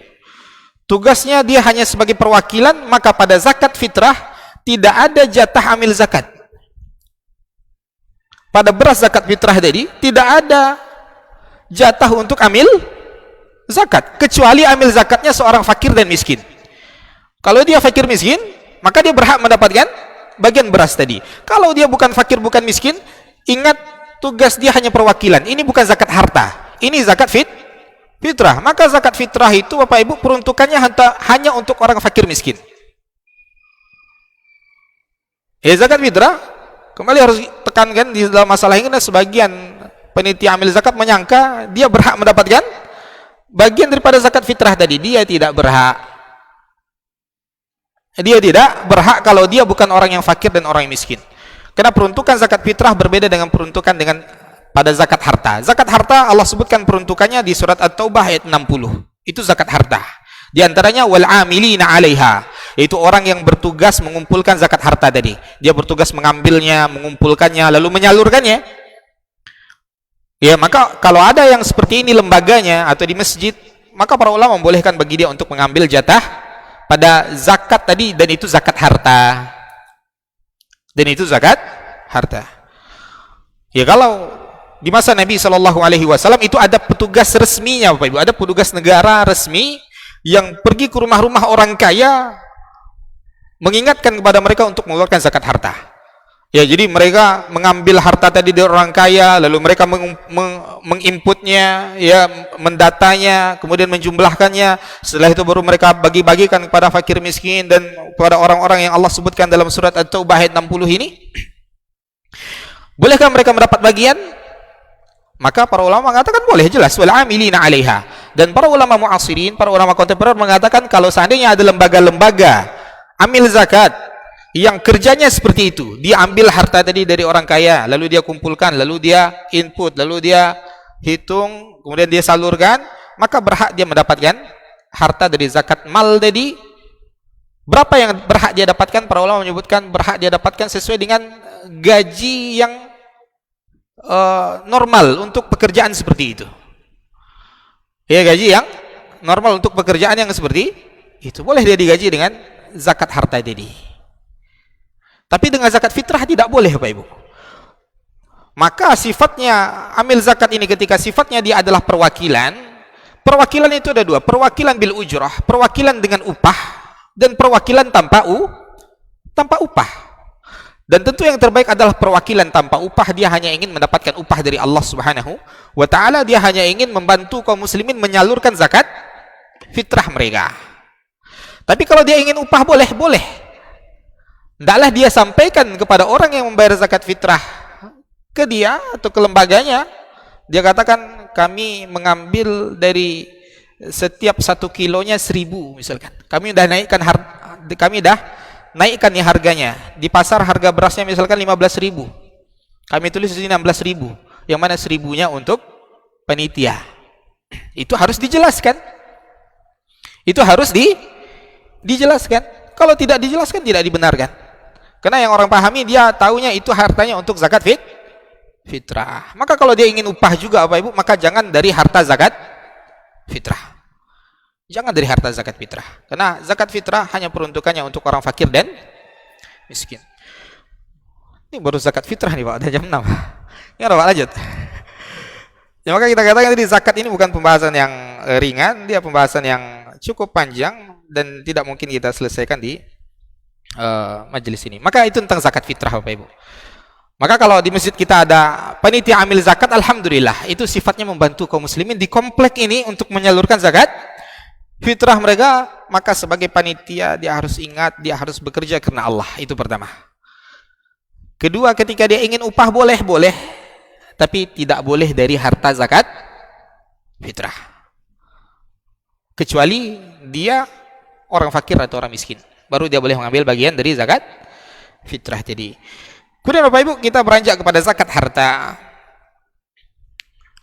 Tugasnya dia hanya sebagai perwakilan, maka pada zakat fitrah tidak ada jatah amil zakat. Pada beras zakat fitrah tadi tidak ada jatah untuk amil zakat, kecuali amil zakatnya seorang fakir dan miskin. Kalau dia fakir miskin, maka dia berhak mendapatkan bagian beras tadi. Kalau dia bukan fakir, bukan miskin, ingat tugas dia hanya perwakilan. Ini bukan zakat harta, ini zakat fitrah. Maka zakat fitrah itu Bapak Ibu peruntukannya hanya untuk orang fakir miskin. Zakat fitrah kembali harus tekankan di dalam masalah ini, sebagian panitia amil zakat menyangka dia berhak mendapatkan bagian daripada zakat fitrah tadi. Dia tidak berhak. Dia tidak berhak kalau dia bukan orang yang fakir dan orang yang miskin. Karena peruntukan zakat fitrah berbeda dengan peruntukan dengan pada zakat harta. Zakat harta Allah sebutkan peruntukannya di surat At-Taubah ayat 60. Itu zakat harta. Di antaranya wal amilina 'alaiha, yaitu orang yang bertugas mengumpulkan zakat harta tadi. Dia bertugas mengambilnya, mengumpulkannya, lalu menyalurkannya. Ya, maka kalau ada yang seperti ini lembaganya atau di masjid, maka para ulama membolehkan bagi dia untuk mengambil jatah pada zakat tadi, dan itu zakat harta. Dan itu zakat harta. Ya, kalau di masa Nabi SAW itu ada petugas resminya, Bapak Ibu, ada petugas negara resmi yang pergi ke rumah-rumah orang kaya mengingatkan kepada mereka untuk mengeluarkan zakat harta. Ya, jadi mereka mengambil harta tadi dari orang kaya, lalu mereka menginputnya, ya, mendatanya, kemudian menjumlahkannya. Setelah itu baru mereka bagi-bagikan kepada fakir miskin dan kepada orang-orang yang Allah sebutkan dalam surat At-Taubah ayat 60 ini. Bolehkah mereka mendapat bagian? Maka para ulama mengatakan boleh, jelas, wal amilina 'alaiha. Dan para ulama mu'asirin, para ulama kontemporer mengatakan kalau seandainya ada lembaga-lembaga amil zakat yang kerjanya seperti itu, dia ambil harta tadi dari orang kaya, lalu dia kumpulkan, lalu dia input, lalu dia hitung, kemudian dia salurkan, maka berhak dia mendapatkan harta dari zakat mal tadi. Berapa yang berhak dia dapatkan? Para ulama menyebutkan berhak dia dapatkan sesuai dengan gaji yang normal untuk pekerjaan seperti itu. Ya, gaji yang normal untuk pekerjaan yang seperti itu, boleh dia digaji dengan zakat harta tadi. Tapi dengan zakat fitrah tidak boleh, Bapak Ibu. Maka sifatnya amil zakat ini, ketika sifatnya dia adalah perwakilan, perwakilan itu ada dua, perwakilan bil ujrah, perwakilan dengan upah, dan perwakilan tanpa upah. Dan tentu yang terbaik adalah perwakilan tanpa upah. Dia hanya ingin mendapatkan upah dari Allah Subhanahu wa ta'ala. Dia hanya ingin membantu kaum muslimin menyalurkan zakat fitrah mereka. Tapi kalau dia ingin upah, boleh. Hendaklah dia sampaikan kepada orang yang membayar zakat fitrah ke dia atau ke lembaganya. Dia katakan, kami mengambil dari setiap 1 kilonya 1.000 misalkan. Kami dah naikkan nih harganya. Di pasar harga berasnya misalkan 15.000. Kami tulis di sini 16.000. Yang mana 1.000-nya untuk panitia. Itu harus dijelaskan. Itu harus dijelaskan. Kalau tidak dijelaskan, tidak dibenarkan. Karena yang orang pahami, dia taunya itu hartanya untuk zakat fitrah. Maka kalau dia ingin upah juga, Bapak Ibu, maka jangan dari harta zakat fitrah. Jangan dari harta zakat fitrah. Karena zakat fitrah hanya peruntukannya untuk orang fakir dan miskin. Ini baru zakat fitrah nih, Pak. Udah jam 6. Ini Pak, lanjut. Ya, maka kita katakan tadi zakat ini bukan pembahasan yang ringan, dia pembahasan yang cukup panjang dan tidak mungkin kita selesaikan di majelis ini. Maka itu tentang zakat fitrah, Bapak Ibu. Maka kalau di masjid kita ada panitia amil zakat, alhamdulillah, itu sifatnya membantu kaum muslimin di komplek ini untuk menyalurkan zakat fitrah mereka. Maka sebagai panitia dia harus ingat, dia harus bekerja karena Allah. Itu pertama. Kedua, ketika dia ingin upah, boleh, tapi tidak boleh dari harta zakat fitrah, kecuali dia orang fakir atau orang miskin, baru dia boleh mengambil bagian dari zakat fitrah. Jadi kemudian Bapak Ibu, kita beranjak kepada zakat harta.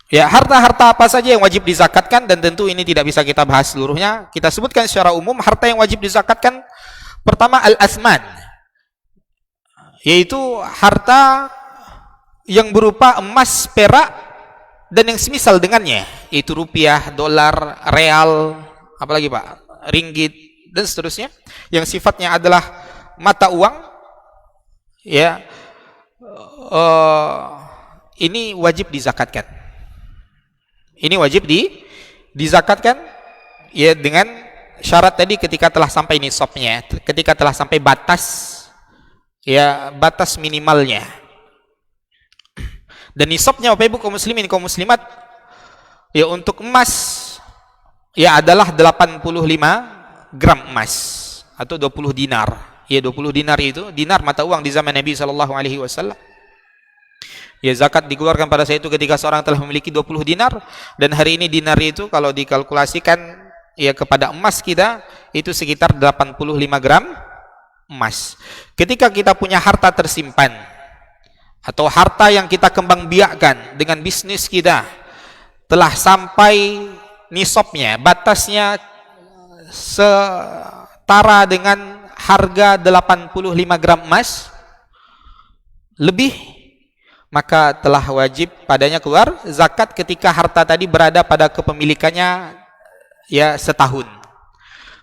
Ya, harta-harta apa saja yang wajib dizakatkan, dan tentu ini tidak bisa kita bahas seluruhnya. Kita sebutkan secara umum harta yang wajib dizakatkan. Pertama, al-asman, yaitu harta yang berupa emas, perak, dan yang semisal dengannya, yaitu rupiah, dolar, real, apalagi Pak, ringgit, dan seterusnya, yang sifatnya adalah mata uang. Ya, ini wajib dizakatkan. Ini wajib dizakatkan, ya, dengan syarat tadi, ketika telah sampai nisabnya, ketika telah sampai batas, ya, batas minimalnya. Dan nisabnya, Bapak Ibu kaum muslimin, kaum muslimat, ya, untuk emas, ya, adalah 85 gram emas atau 20 dinar. Ya 20 dinar itu, dinar mata uang di zaman Nabi sallallahu alaihi wasallam. Ya zakat dikeluarkan pada saat itu ketika seorang telah memiliki 20 dinar, dan hari ini dinar itu kalau dikalkulasikan ya kepada emas kita itu sekitar 85 gram emas. Ketika kita punya harta tersimpan atau harta yang kita kembang biakkan dengan bisnis kita telah sampai nisabnya, batasnya setara dengan harga 85 gram emas lebih, maka telah wajib padanya keluar zakat ketika harta tadi berada pada kepemilikannya ya setahun.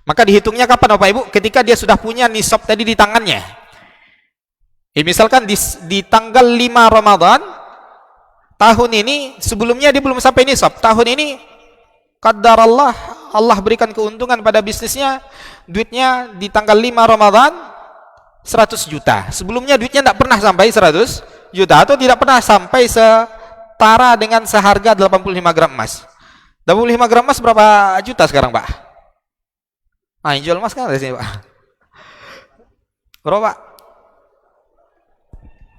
Maka dihitungnya kapan Bapak Ibu? Ketika dia sudah punya nisab tadi di tangannya. Ya, misalkan di tanggal 5 Ramadan tahun ini, sebelumnya dia belum sampai nisab. Tahun ini qadarallah Allah berikan keuntungan pada bisnisnya, duitnya di tanggal 5 Ramadan 100 juta. Sebelumnya duitnya tidak pernah sampai 100 juta atau tidak pernah sampai setara dengan seharga 85 gram emas. 85 gram emas berapa juta sekarang, Pak? Yang jual emas kan ada sini, Pak. Berapa, Pak?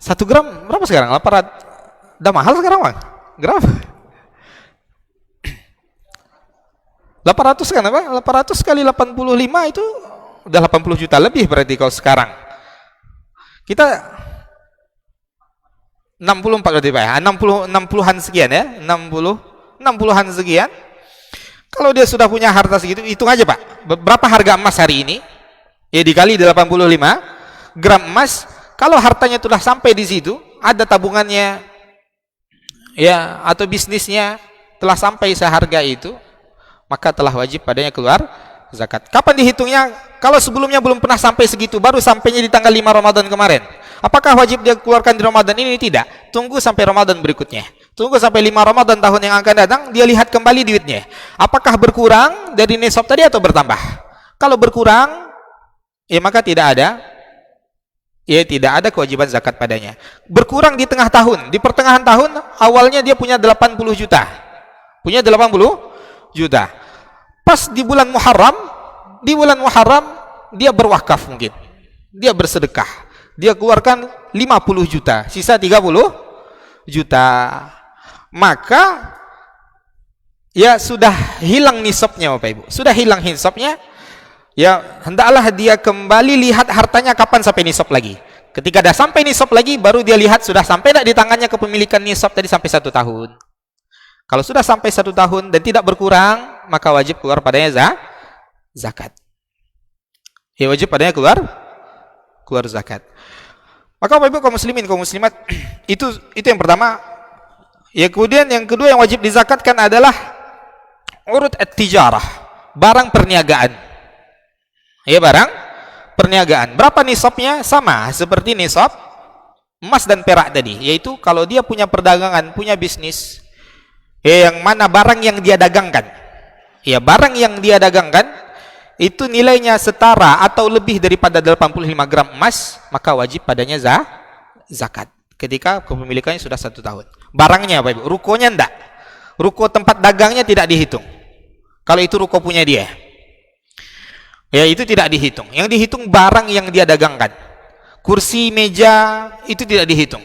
1 gram berapa sekarang? 800. Udah mahal sekarang, Bang. Gram 800 kan, Pak? 800 kali 85 itu udah 80 juta lebih berarti kalau sekarang. Kita 64 berarti Pak ya, 60-an sekian ya, 60-an sekian. Kalau dia sudah punya harta segitu, hitung aja Pak, berapa harga emas hari ini? Ya dikali 85 gram emas. Kalau hartanya sudah sampai di situ, ada tabungannya ya atau bisnisnya telah sampai seharga itu, maka telah wajib padanya keluar zakat. Kapan dihitungnya? Kalau sebelumnya belum pernah sampai segitu, baru sampainya di tanggal 5 Ramadan kemarin. Apakah wajib dia keluarkan di Ramadan ini? Tidak. Tunggu sampai Ramadan berikutnya. Tunggu sampai 5 Ramadan tahun yang akan datang, dia lihat kembali duitnya. Apakah berkurang dari nisab tadi atau bertambah? Kalau berkurang, ya maka tidak ada kewajiban zakat padanya. Berkurang di tengah tahun, di pertengahan tahun, awalnya dia punya 80 juta. Punya 80 juta. Pas di bulan Muharram dia berwakaf mungkin. Dia bersedekah. Dia keluarkan 50 juta, sisa 30 juta. Maka ya sudah hilang nisabnya Bapak Ibu. Sudah hilang nisabnya. Ya hendaklah dia kembali lihat hartanya kapan sampai nisab lagi. Ketika dah sampai nisab lagi, baru dia lihat sudah sampai tidak di tangannya kepemilikan nisab tadi sampai 1 tahun. Kalau sudah sampai 1 tahun dan tidak berkurang, maka wajib keluar padanya zakat. Ya wajib padanya keluar zakat. Maka Bapak Ibu kaum muslimin, kaum muslimat, itu yang pertama. Ya kemudian yang kedua yang wajib dizakatkan adalah urut at-tijarah, barang perniagaan. Ya barang perniagaan. Berapa nisabnya? Sama seperti nisab emas dan perak tadi, yaitu kalau dia punya perdagangan, punya bisnis, ya yang mana barang yang dia dagangkan. Ya barang yang dia dagangkan itu nilainya setara atau lebih daripada 85 gram emas, maka wajib padanya zakat ketika kepemilikannya sudah 1 tahun. Barangnya Bapak Ibu, rukonya enggak. Ruko tempat dagangnya tidak dihitung. Kalau itu ruko punya dia, ya itu tidak dihitung. Yang dihitung barang yang dia dagangkan. Kursi, meja itu tidak dihitung.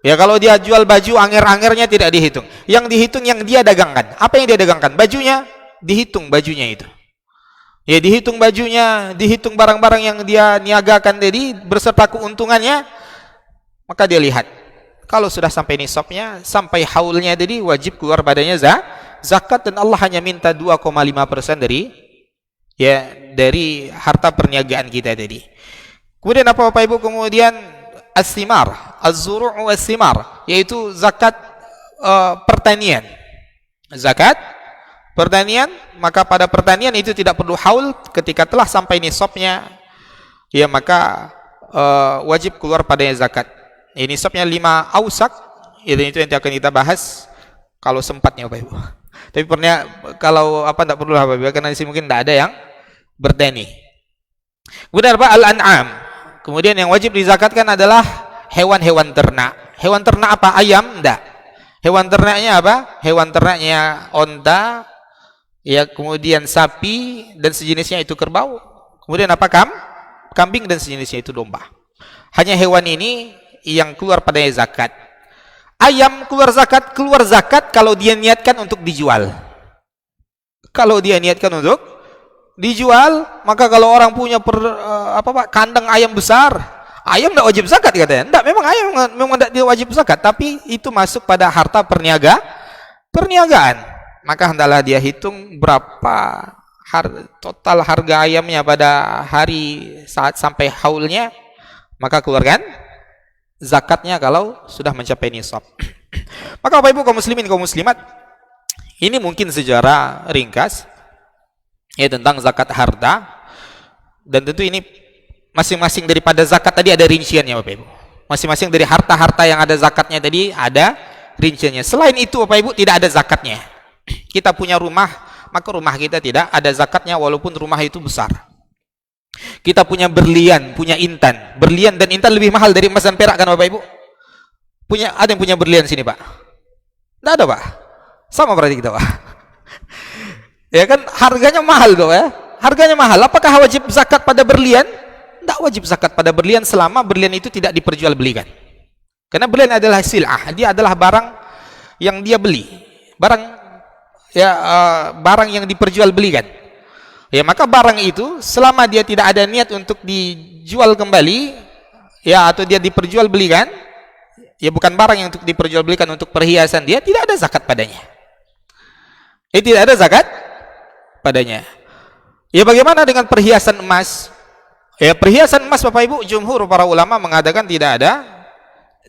Ya kalau dia jual baju, anger-angernya tidak dihitung. Yang dihitung yang dia dagangkan. Apa yang dia dagangkan? Bajunya, dihitung bajunya itu. Ya dihitung bajunya, dihitung barang-barang yang dia niagakan tadi berserta keuntungannya, maka dia lihat. Kalau sudah sampai nisabnya, sampai haulnya tadi, wajib keluar padanya zakat, dan Allah hanya minta 2,5% dari harta perniagaan kita tadi. Kemudian apa Bapak Ibu? Kemudian as-simar, az-zuru' was-simar, yaitu zakat pertanian. Zakat pertanian, maka pada pertanian itu tidak perlu haul. Ketika telah sampai nisabnya, ya maka wajib keluar padanya zakat. Ini nisabnya 5 ausak, itu yang akan kita bahas kalau sempatnya Bapak Ibu. Tapi kalau apa tidak perlu Bapak Ibu, karena di sini mungkin tidak ada yang bertani. Kemudian apa? Al-an'am. Kemudian yang wajib dizakatkan adalah hewan-hewan ternak. Hewan ternak apa? Ayam? Tidak. Hewan ternaknya apa? Hewan ternaknya onta, ya kemudian sapi dan sejenisnya itu kerbau. Kemudian apa? kambing dan sejenisnya itu domba. Hanya hewan ini yang keluar padanya zakat. Ayam keluar zakat kalau dia niatkan untuk dijual. Kalau dia niatkan untuk dijual, maka kalau orang punya kandang ayam besar, ayam tidak wajib zakat katanya. Tidak, memang ayam memang tidak wajib zakat, tapi itu masuk pada harta perniagaan. Maka hendaklah dia hitung berapa total harga ayamnya pada hari saat sampai haulnya, maka keluarkan zakatnya kalau sudah mencapai nisab. Maka Bapak Ibu kaum muslimin kaum muslimat, ini mungkin sejarah ringkas ya tentang zakat harta, dan tentu ini masing-masing daripada zakat tadi ada rinciannya Bapak Ibu. Masing-masing dari harta-harta yang ada zakatnya tadi ada rinciannya. Selain itu Bapak Ibu tidak ada zakatnya. Kita punya rumah, maka rumah kita tidak ada zakatnya walaupun rumah itu besar. Kita punya berlian, punya intan. Berlian dan intan lebih mahal dari emas dan perak kan Bapak Ibu? Ada yang punya berlian sini Pak? Tidak ada Pak? Sama berarti kita Pak. Ya kan harganya mahal tuh ya. Harganya mahal. Apakah wajib zakat pada berlian? Tidak wajib zakat pada berlian selama berlian itu tidak diperjualbelikan. Karena berlian adalah sil'ah, dia adalah barang yang dia beli. Barang yang diperjualbelikan. Ya, maka barang itu selama dia tidak ada niat untuk dijual kembali ya atau dia diperjualbelikan, ya bukan barang yang untuk diperjualbelikan untuk perhiasan, dia tidak ada zakat padanya. Tidak ada zakat padanya. Ya bagaimana dengan perhiasan emas? Ya perhiasan emas Bapak Ibu, jumhur para ulama mengatakan tidak ada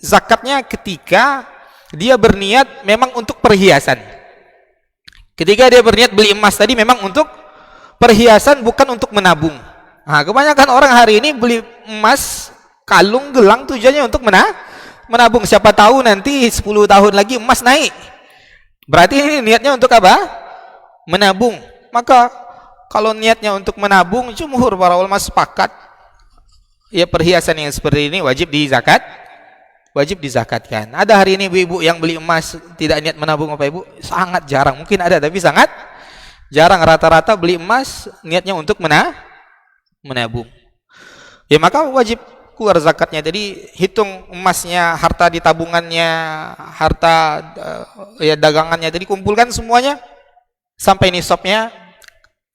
zakatnya ketika dia berniat memang untuk perhiasan. Ketika dia berniat beli emas tadi memang untuk perhiasan, bukan untuk menabung. Nah, kebanyakan orang hari ini beli emas, kalung, gelang tujuannya untuk menabung. Siapa tahu nanti 10 tahun lagi emas naik. Berarti ini niatnya untuk apa? Menabung. Maka kalau niatnya untuk menabung, jumhur para ulama sepakat ya perhiasan yang seperti ini wajib dizakatkan. Ada hari ini ibu-ibu yang beli emas tidak niat menabung Bapak Ibu? Sangat jarang. Mungkin ada tapi sangat jarang. Rata-rata beli emas niatnya untuk menabung. Ya maka wajib keluar zakatnya. Jadi hitung emasnya, harta di tabungannya, harta dagangannya, jadi kumpulkan semuanya sampai nisabnya.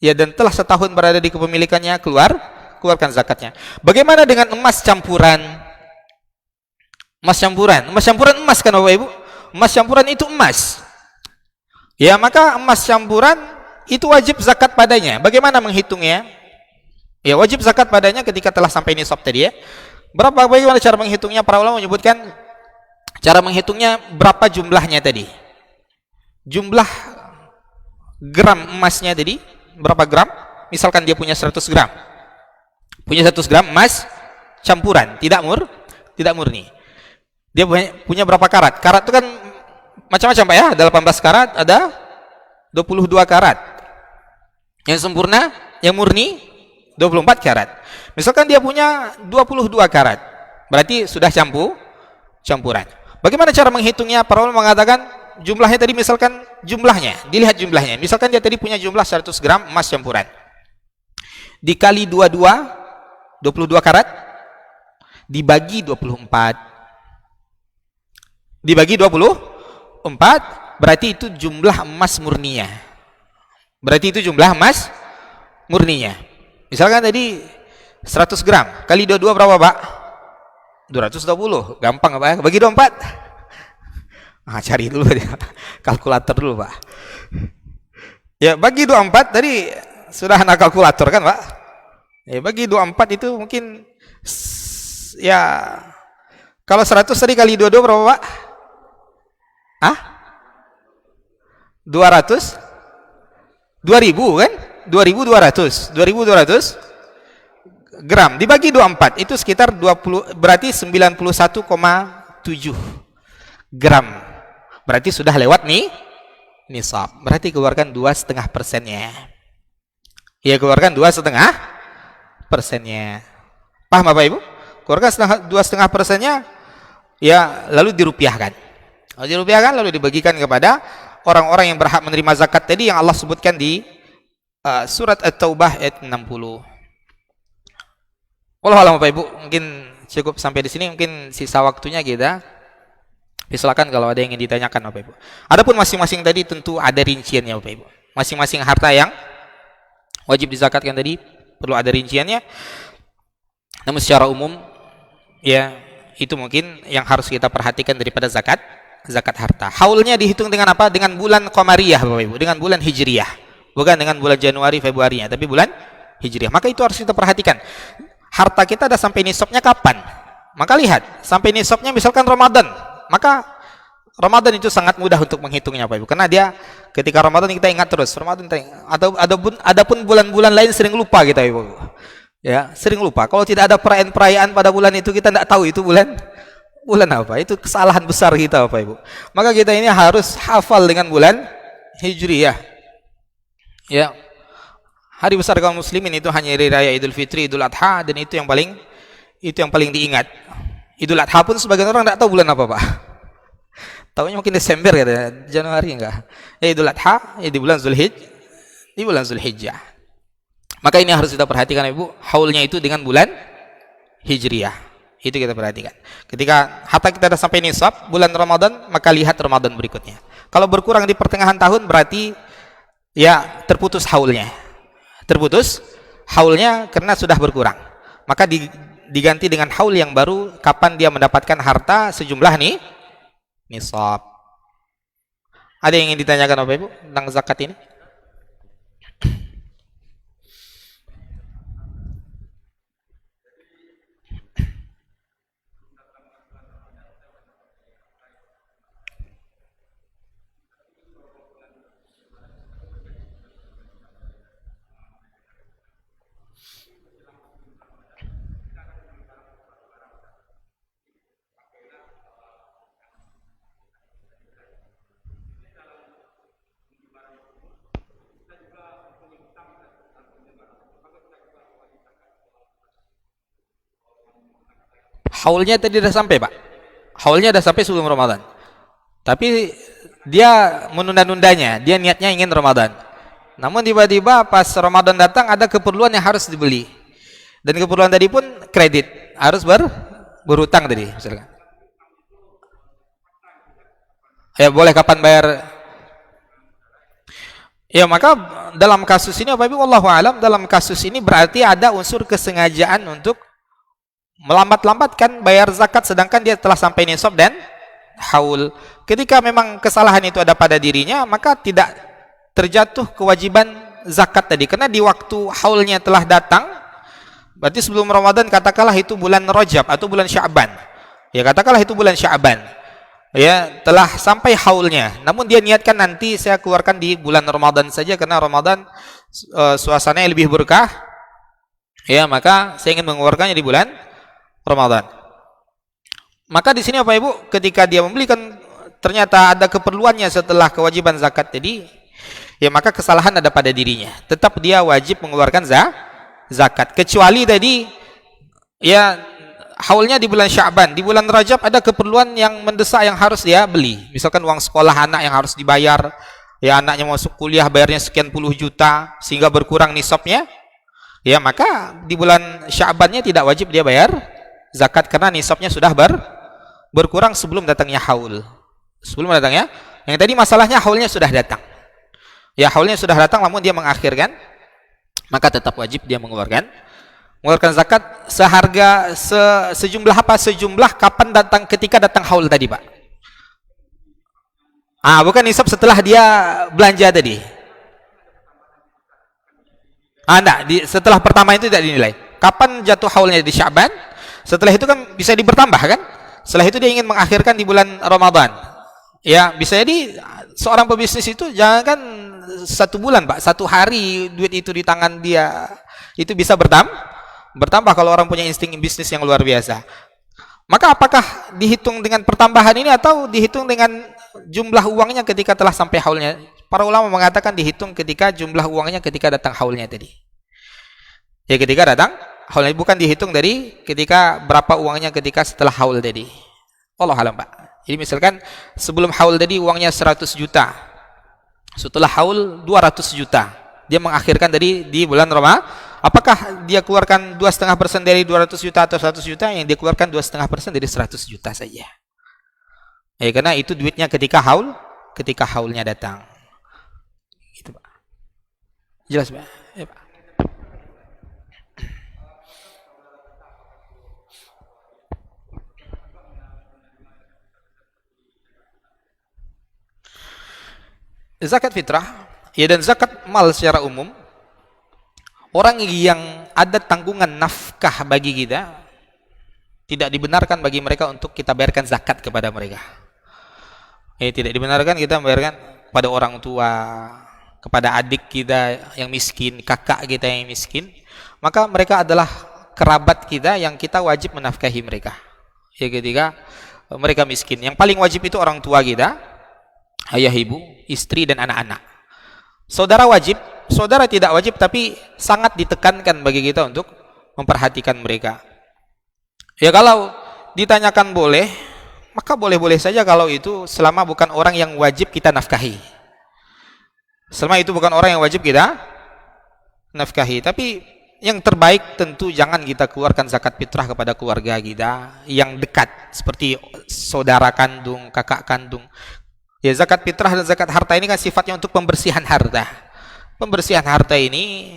Ya, dan telah setahun berada di kepemilikannya, keluarkan zakatnya. Bagaimana dengan emas campuran? Emas campuran emas kan Bapak Ibu? Emas campuran itu emas. Ya, maka emas campuran itu wajib zakat padanya. Bagaimana menghitungnya? Ya, wajib zakat padanya ketika telah sampai nisab tadi ya. Bagaimana cara menghitungnya? Para ulama menyebutkan cara menghitungnya berapa jumlahnya tadi. Jumlah gram emasnya tadi berapa gram? Misalkan dia punya 100 gram. Punya 100 gram emas campuran, tidak murni. Dia punya berapa karat? Karat itu kan macam-macam Pak ya. Ada 18 karat, ada 22 karat. Yang sempurna, yang murni 24 karat. Misalkan dia punya 22 karat, berarti sudah campuran. Bagaimana cara menghitungnya? Para ulama mengatakan jumlahnya tadi, misalkan dilihat jumlahnya. Misalkan dia tadi punya jumlah 100 gram emas campuran. Dikali 22 karat dibagi 24. Dibagi 24 berarti itu jumlah emas murninya. Misalkan tadi 100 gram kali 22 berapa Pak? 220. Gampang Pak ya? Bagi 24. Cari dulu kalkulator dulu Pak. Ya, bagi 24 tadi sudah anak kalkulator kan Pak? Ya, bagi 24 itu mungkin ya kalau 100 tadi kali 22 berapa Pak? 200? 2000 kan? 2200 gram dibagi 24 itu sekitar 20, berarti 91,7 gram. Berarti sudah lewat nih nisab. Berarti keluarkan 2,5%-nya. Ya, keluarkan 2,5%-nya. Paham Bapak Ibu? Keluarkan 2,5%-nya, ya lalu dirupiahkan. Lalu dibagikan kepada orang-orang yang berhak menerima zakat tadi yang Allah sebutkan di surat At-Taubah ayat 60. Wallahu a'lam Bapak Ibu, mungkin cukup sampai di sini, mungkin sisa waktunya kita silakan kalau ada yang ingin ditanyakan Bapak Ibu. Adapun masing-masing tadi tentu ada rinciannya Bapak Ibu. Masing-masing harta yang wajib dizakatkan tadi perlu ada rinciannya. Namun secara umum ya itu mungkin yang harus kita perhatikan daripada zakat harta. Haulnya dihitung dengan apa? Dengan bulan qamariyah Bapak Ibu, dengan bulan hijriyah. Bukan dengan bulan Januari Februarinya, tapi bulan hijriyah. Maka itu harus kita perhatikan. Harta kita ada sampai nisabnya kapan? Maka lihat, sampai nisabnya misalkan Ramadan. Maka Ramadan itu sangat mudah untuk menghitungnya Bapak Ibu. Karena dia ketika Ramadan kita ingat terus, Ramadan atau adapun bulan-bulan lain sering lupa kita Ibu. Ya, sering lupa. Kalau tidak ada perayaan pada bulan itu kita tidak tahu itu bulan apa. Itu kesalahan besar kita Bapak Ibu. Maka kita ini harus hafal dengan bulan hijriyah. Ya. Hari besar kaum muslimin itu hanya hari raya Idul Fitri, Idul Adha, dan itu yang paling diingat. Idul Adha pun sebagian orang tidak tahu bulan apa Pak. Tahunya mungkin Desember katanya, Januari enggak. Idul Adha di bulan Zulhijjah. Maka ini harus kita perhatikan Ibu, haulnya itu dengan bulan hijriyah. Itu kita perhatikan. Ketika harta kita sudah sampai nisab bulan Ramadan, maka lihat Ramadan berikutnya. Kalau berkurang di pertengahan tahun berarti ya terputus haulnya karena sudah berkurang. Maka diganti dengan haul yang baru kapan dia mendapatkan harta sejumlah nisab. Ada yang ingin ditanyakan Bapak Ibu tentang zakat ini? Haulnya tadi sudah sampai Pak. Haulnya sudah sampai sebelum Ramadan. Tapi dia menunda-nundanya. Dia niatnya ingin Ramadan. Namun tiba-tiba pas Ramadan datang ada keperluan yang harus dibeli. Dan keperluan tadi pun kredit. Harus berhutang tadi misalkan. Ya boleh kapan bayar? Ya maka dalam kasus ini Bapak Ibu wallahu alam, dalam kasus ini berarti ada unsur kesengajaan untuk melambat-lambatkan bayar zakat sedangkan dia telah sampai nisab dan haul. Ketika memang kesalahan itu ada pada dirinya, maka tidak terjatuh kewajiban zakat tadi karena di waktu haulnya telah datang. Berarti sebelum Ramadan katakanlah itu bulan Rajab atau bulan Sya'ban. Ya katakanlah itu bulan Sya'ban. Ya telah sampai haulnya. Namun dia niatkan nanti saya keluarkan di bulan Ramadan saja karena Ramadan suasananya lebih berkah. Ya maka saya ingin mengeluarkannya di bulan Ramadan. Maka di sini Bapak Ibu ketika dia membelikan ternyata ada keperluannya setelah kewajiban zakat tadi, ya maka kesalahan ada pada dirinya. Tetap dia wajib mengeluarkan zakat. Kecuali tadi ya haulnya di bulan Sya'ban, di bulan Rajab ada keperluan yang mendesak yang harus dia beli. Misalkan uang sekolah anak yang harus dibayar, ya anaknya masuk kuliah bayarnya sekian puluh juta sehingga berkurang nisabnya. Ya maka di bulan Sya'bannya tidak wajib dia bayar zakat karena nisabnya sudah berkurang sebelum datangnya haul. Sebelum datangnya, yang tadi masalahnya haulnya sudah datang. Ya haulnya sudah datang namun dia mengakhirkan, maka tetap wajib dia mengeluarkan zakat seharga sejumlah apa? Sejumlah kapan datang ketika datang haul tadi, Pak. Bukan nisab setelah dia belanja tadi. Enggak, setelah pertama itu tidak dinilai. Kapan jatuh haulnya di Sya'ban? Setelah itu kan bisa dibertambah kan? Setelah itu dia ingin mengakhirkan di bulan Ramadan. Ya, bisa jadi seorang pebisnis itu jangan kan 1 bulan, Pak. 1 hari duit itu di tangan dia itu bisa bertambah kalau orang punya insting bisnis yang luar biasa. Maka apakah dihitung dengan pertambahan ini atau dihitung dengan jumlah uangnya ketika telah sampai haulnya? Para ulama mengatakan dihitung ketika jumlah uangnya ketika datang haulnya tadi. Ya ketika datang haulnya, bukan dihitung dari ketika berapa uangnya ketika setelah haul tadi. Wallahu alam, Pak. Jadi misalkan sebelum haul tadi uangnya 100 juta. Setelah haul 200 juta. Dia mengakhirkan tadi di bulan Apakah dia keluarkan 2,5% dari 200 juta atau 100 juta? Yang dia keluarkan 2,5% dari 100 juta saja. Karena itu duitnya ketika haulnya datang. Gitu, Pak. Jelas, Pak? Ya, Pak. Zakat fitrah, ya, dan zakat mal secara umum, orang yang ada tanggungan nafkah bagi kita, tidak dibenarkan bagi mereka untuk kita bayarkan zakat kepada mereka. Tidak dibenarkan kita membayarkan pada orang tua, kepada adik kita yang miskin, kakak kita yang miskin. Maka mereka adalah kerabat kita yang kita wajib menafkahi mereka. Ketika mereka miskin, yang paling wajib itu orang tua kita, ayah ibu, istri dan anak-anak. Saudara wajib, saudara tidak wajib, tapi sangat ditekankan bagi kita untuk memperhatikan mereka. Kalau ditanyakan boleh, maka boleh-boleh saja kalau itu selama bukan orang yang wajib kita nafkahi. Selama itu bukan orang yang wajib kita nafkahi. Tapi yang terbaik tentu jangan kita keluarkan zakat fitrah kepada keluarga kita yang dekat, seperti saudara kandung, kakak kandung. Zakat fitrah dan zakat harta ini kan sifatnya untuk pembersihan harta. Pembersihan harta ini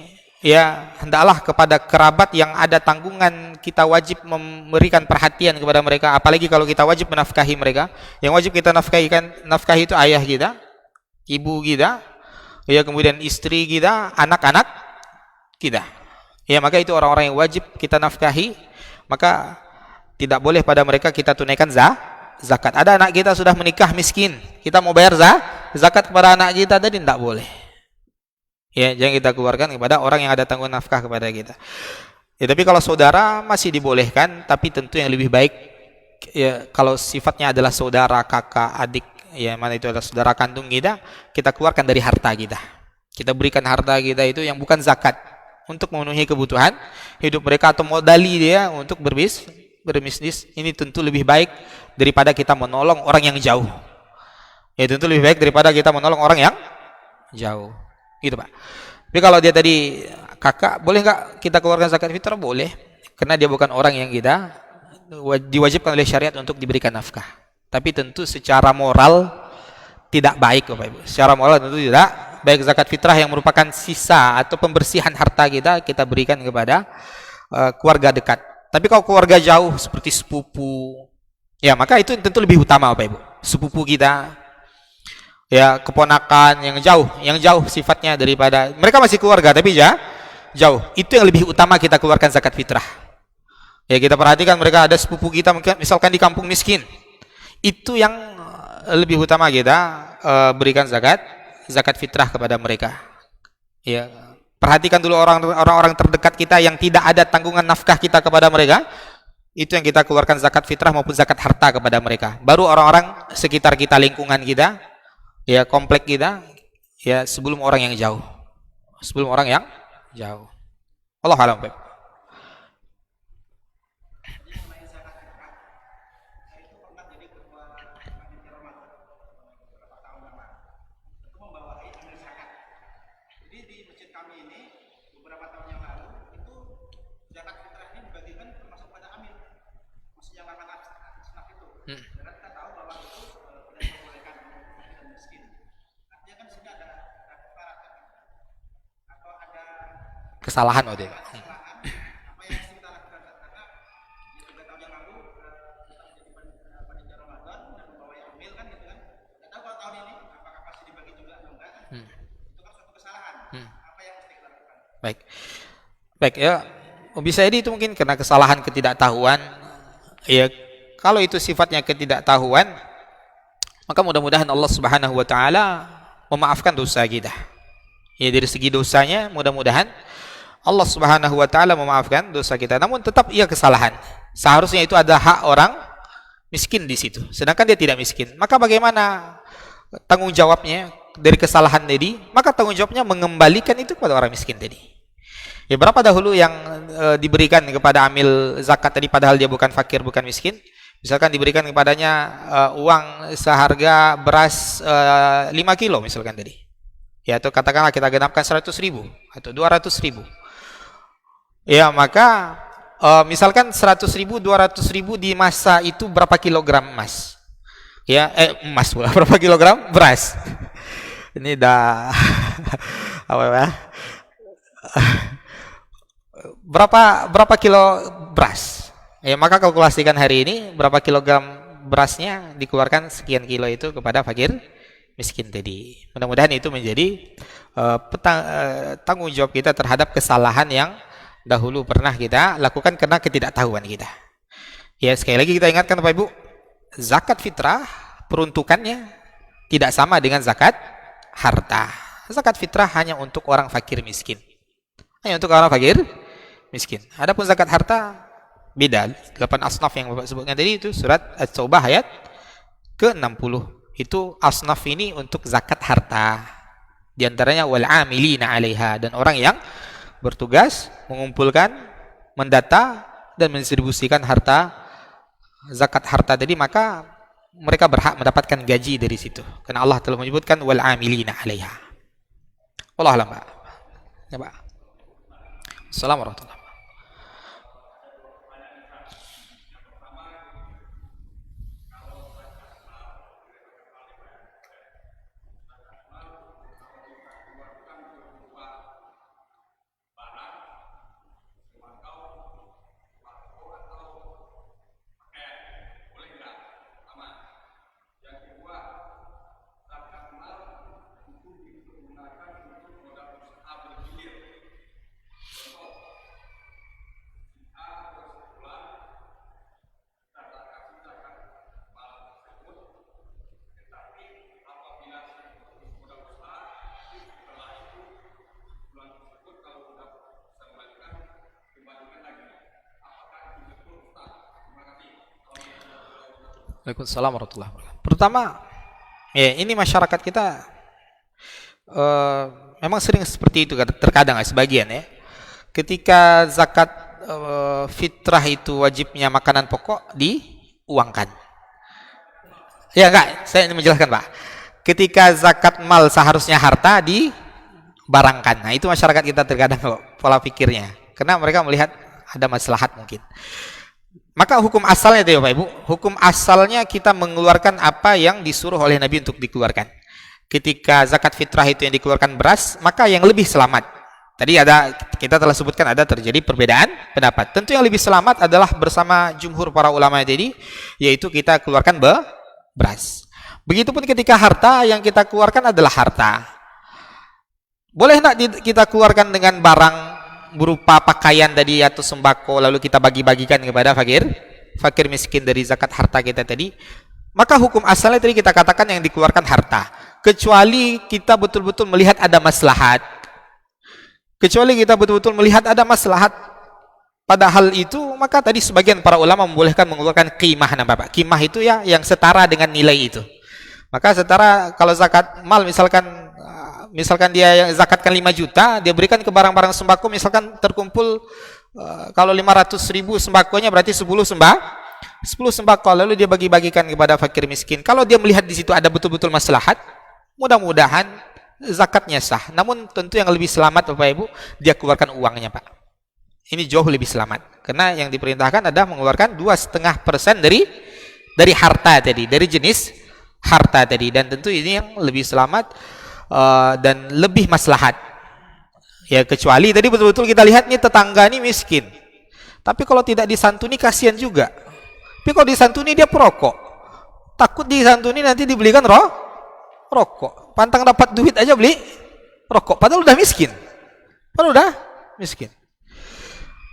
hendaklah kepada kerabat yang ada tanggungan, kita wajib memberikan perhatian kepada mereka, apalagi kalau kita wajib menafkahi mereka. Yang wajib kita nafkahi itu ayah kita, ibu kita, kemudian istri kita, anak-anak kita. Maka itu orang-orang yang wajib kita nafkahi, maka tidak boleh pada mereka kita tunaikan zakat. Ada anak kita sudah menikah miskin, kita mau bayar zakat kepada anak kita tadi, tidak boleh. Jangan kita keluarkan kepada orang yang ada tanggungan nafkah kepada kita. Tapi kalau saudara masih dibolehkan, tapi tentu yang lebih baik kalau sifatnya adalah saudara, kakak, adik, mana itu adalah saudara kandung kita keluarkan dari harta kita. Kita berikan harta kita itu yang bukan zakat, untuk memenuhi kebutuhan hidup mereka atau modali dia untuk berbisnis. Ini tentu lebih baik daripada kita menolong orang yang jauh. Tentu lebih baik daripada kita menolong orang yang jauh. Gitu, Pak. Tapi kalau dia tadi kakak, boleh nggak kita keluarkan zakat fitrah? Boleh, karena dia bukan orang yang kita diwajibkan oleh syariat untuk diberikan nafkah. Tapi tentu secara moral tidak baik, Bapak Ibu. Secara moral tentu tidak baik zakat fitrah yang merupakan sisa atau pembersihan harta kita berikan kepada keluarga dekat. Tapi kalau keluarga jauh seperti sepupu, maka itu tentu lebih utama, Bapak Ibu. Sepupu kita, keponakan yang jauh sifatnya daripada mereka masih keluarga tapi jauh, itu yang lebih utama kita keluarkan zakat fitrah. Kita perhatikan mereka ada sepupu kita misalkan di kampung miskin, itu yang lebih utama kita berikan zakat fitrah kepada mereka. Perhatikan dulu orang-orang terdekat kita yang tidak ada tanggungan nafkah kita kepada mereka, itu yang kita keluarkan zakat fitrah maupun zakat harta kepada mereka. Baru orang-orang sekitar kita, lingkungan kita, komplek kita, sebelum orang yang jauh. Allah alam, Pak. Kesalahan waktu itu. Baik, bisa jadi itu mungkin karena kesalahan, ketidaktahuan. Kalau itu sifatnya ketidaktahuan, maka mudah-mudahan Allah Subhanahu wa taala memaafkan dosa kita. Dari segi dosanya mudah-mudahan Allah Subhanahu wa taala memaafkan dosa kita. Namun tetap kesalahan. Seharusnya itu ada hak orang miskin di situ. Sedangkan dia tidak miskin. Maka bagaimana tanggung jawabnya dari kesalahan tadi? Maka tanggung jawabnya mengembalikan itu kepada orang miskin tadi. Berapa dahulu yang diberikan kepada amil zakat tadi padahal dia bukan fakir, bukan miskin? Misalkan diberikan kepadanya uang seharga beras 5 kilo misalkan tadi. Atau katakanlah kita genapkan 100.000 atau 200.000. Ya, maka misalkan 100.000, 200.000 di masa itu berapa kilogram emas? Ya, emas pula. Berapa kilogram beras? Ini dah apa ya? Berapa kilo beras? Ya, maka kalkulasikan hari ini berapa kilogram berasnya dikeluarkan sekian kilo itu kepada fakir miskin tadi. Mudah-mudahan itu menjadi tanggung jawab kita terhadap kesalahan yang dahulu pernah kita lakukan karena ketidaktahuan kita. Ya, sekali lagi kita ingatkan Bapak Ibu, zakat fitrah peruntukannya tidak sama dengan zakat harta. Zakat fitrah hanya untuk orang fakir miskin. Hanya untuk orang fakir miskin. Adapun zakat harta beda. 8 asnaf yang Bapak sebutkan tadi itu surat At-Taubah ayat ke-60. Itu asnaf ini untuk zakat harta. Di antaranya wal amilina 'alaiha, dan orang yang bertugas mengumpulkan, mendata dan mendistribusikan harta zakat harta tadi, maka mereka berhak mendapatkan gaji dari situ. Karena Allah telah menyebutkan wal amilina 'alaiha. Wallahu a'lam. Ya, Pak. Assalamualaikum warahmatullahi wabarakatuh. Waalaikumsalam warahmatullahi wabarakatuh. Pertama, ya ini masyarakat kita memang sering seperti itu terkadang sebagian ya. Ketika zakat fitrah itu wajibnya makanan pokok diuangkan. Ya enggak, saya ingin menjelaskan Pak. Ketika zakat mal seharusnya harta dibarangkan. Nah, itu masyarakat kita terkadang pola pikirnya. Karena mereka melihat ada maslahat mungkin. Maka hukum asalnya itu Bapak Ibu, hukum asalnya kita mengeluarkan apa yang disuruh oleh Nabi untuk dikeluarkan. Ketika zakat fitrah itu yang dikeluarkan beras, maka yang lebih selamat. Tadi kita telah sebutkan ada terjadi perbedaan pendapat. Tentu yang lebih selamat adalah bersama jumhur para ulama tadi, yaitu kita keluarkan beras. Begitupun ketika harta, yang kita keluarkan adalah harta. Boleh enggak kita keluarkan dengan barang berupa pakaian tadi atau sembako, lalu kita bagi-bagikan kepada fakir miskin dari zakat harta kita tadi? Maka hukum asalnya tadi kita katakan yang dikeluarkan harta, kecuali kita betul-betul melihat ada maslahat. Kecuali kita betul-betul melihat ada maslahat pada hal itu, maka tadi sebagian para ulama membolehkan mengeluarkan qimah. Nah Bapak, qimah itu ya yang setara dengan nilai itu. Maka setara, kalau zakat mal misalkan dia yang zakatkan 5 juta, dia berikan ke barang-barang sembako, misalkan terkumpul kalau 500.000 sembakonya berarti 10 sembako, lalu dia bagi-bagikan kepada fakir miskin. Kalau dia melihat di situ ada betul-betul maslahat, mudah-mudahan zakatnya sah. Namun tentu yang lebih selamat Bapak Ibu, dia keluarkan uangnya Pak. Ini jauh lebih selamat. Karena yang diperintahkan adalah mengeluarkan 2,5% dari harta tadi, dari jenis harta tadi, dan tentu ini yang lebih selamat dan lebih maslahat. Ya, kecuali tadi betul-betul kita lihat nih tetangga ini miskin, tapi kalau tidak disantuni kasihan juga. Tapi kalau disantuni dia perokok, takut disantuni nanti dibelikan rokok. Pantang dapat duit aja beli rokok, padahal udah miskin.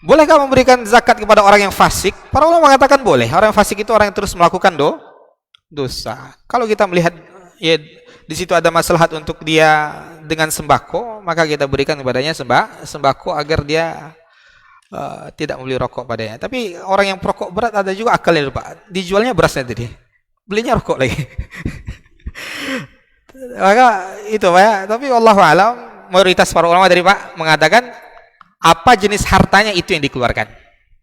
Bolehkah memberikan zakat kepada orang yang fasik? Para ulama mengatakan boleh. Orang yang fasik itu orang yang terus melakukan dosa. Kalau kita melihat ya di situ ada maslahat untuk dia dengan sembako, maka kita berikan kepadanya sembako agar dia tidak membeli rokok padanya. Tapi orang yang perokok berat ada juga akalnya Pak. Dijualnya berasnya tadi, belinya rokok lagi. Maka itu Pak ya. Tapi wallahu alam, mayoritas para ulama dari Pak mengatakan apa jenis hartanya itu yang dikeluarkan.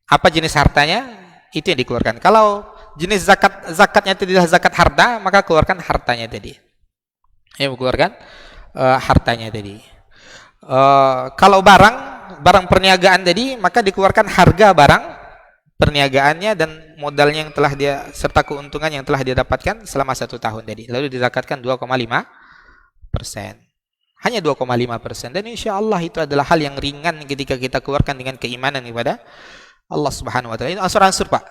Apa jenis hartanya itu yang dikeluarkan. Kalau jenis zakatnya tidak zakat harta, maka keluarkan hartanya tadi. Ya, mengeluarkan hartanya tadi. Kalau barang barang perniagaan tadi, maka dikeluarkan harga barang perniagaannya dan modalnya yang telah dia serta keuntungan yang telah dia dapatkan selama 1 tahun tadi. Lalu dizakatkan 2,5%. Hanya 2,5%. Dan insya Allah itu adalah hal yang ringan ketika kita keluarkan dengan keimanan kepada Allah Subhanahu wa taala. Ini ansur-ansur, Pak.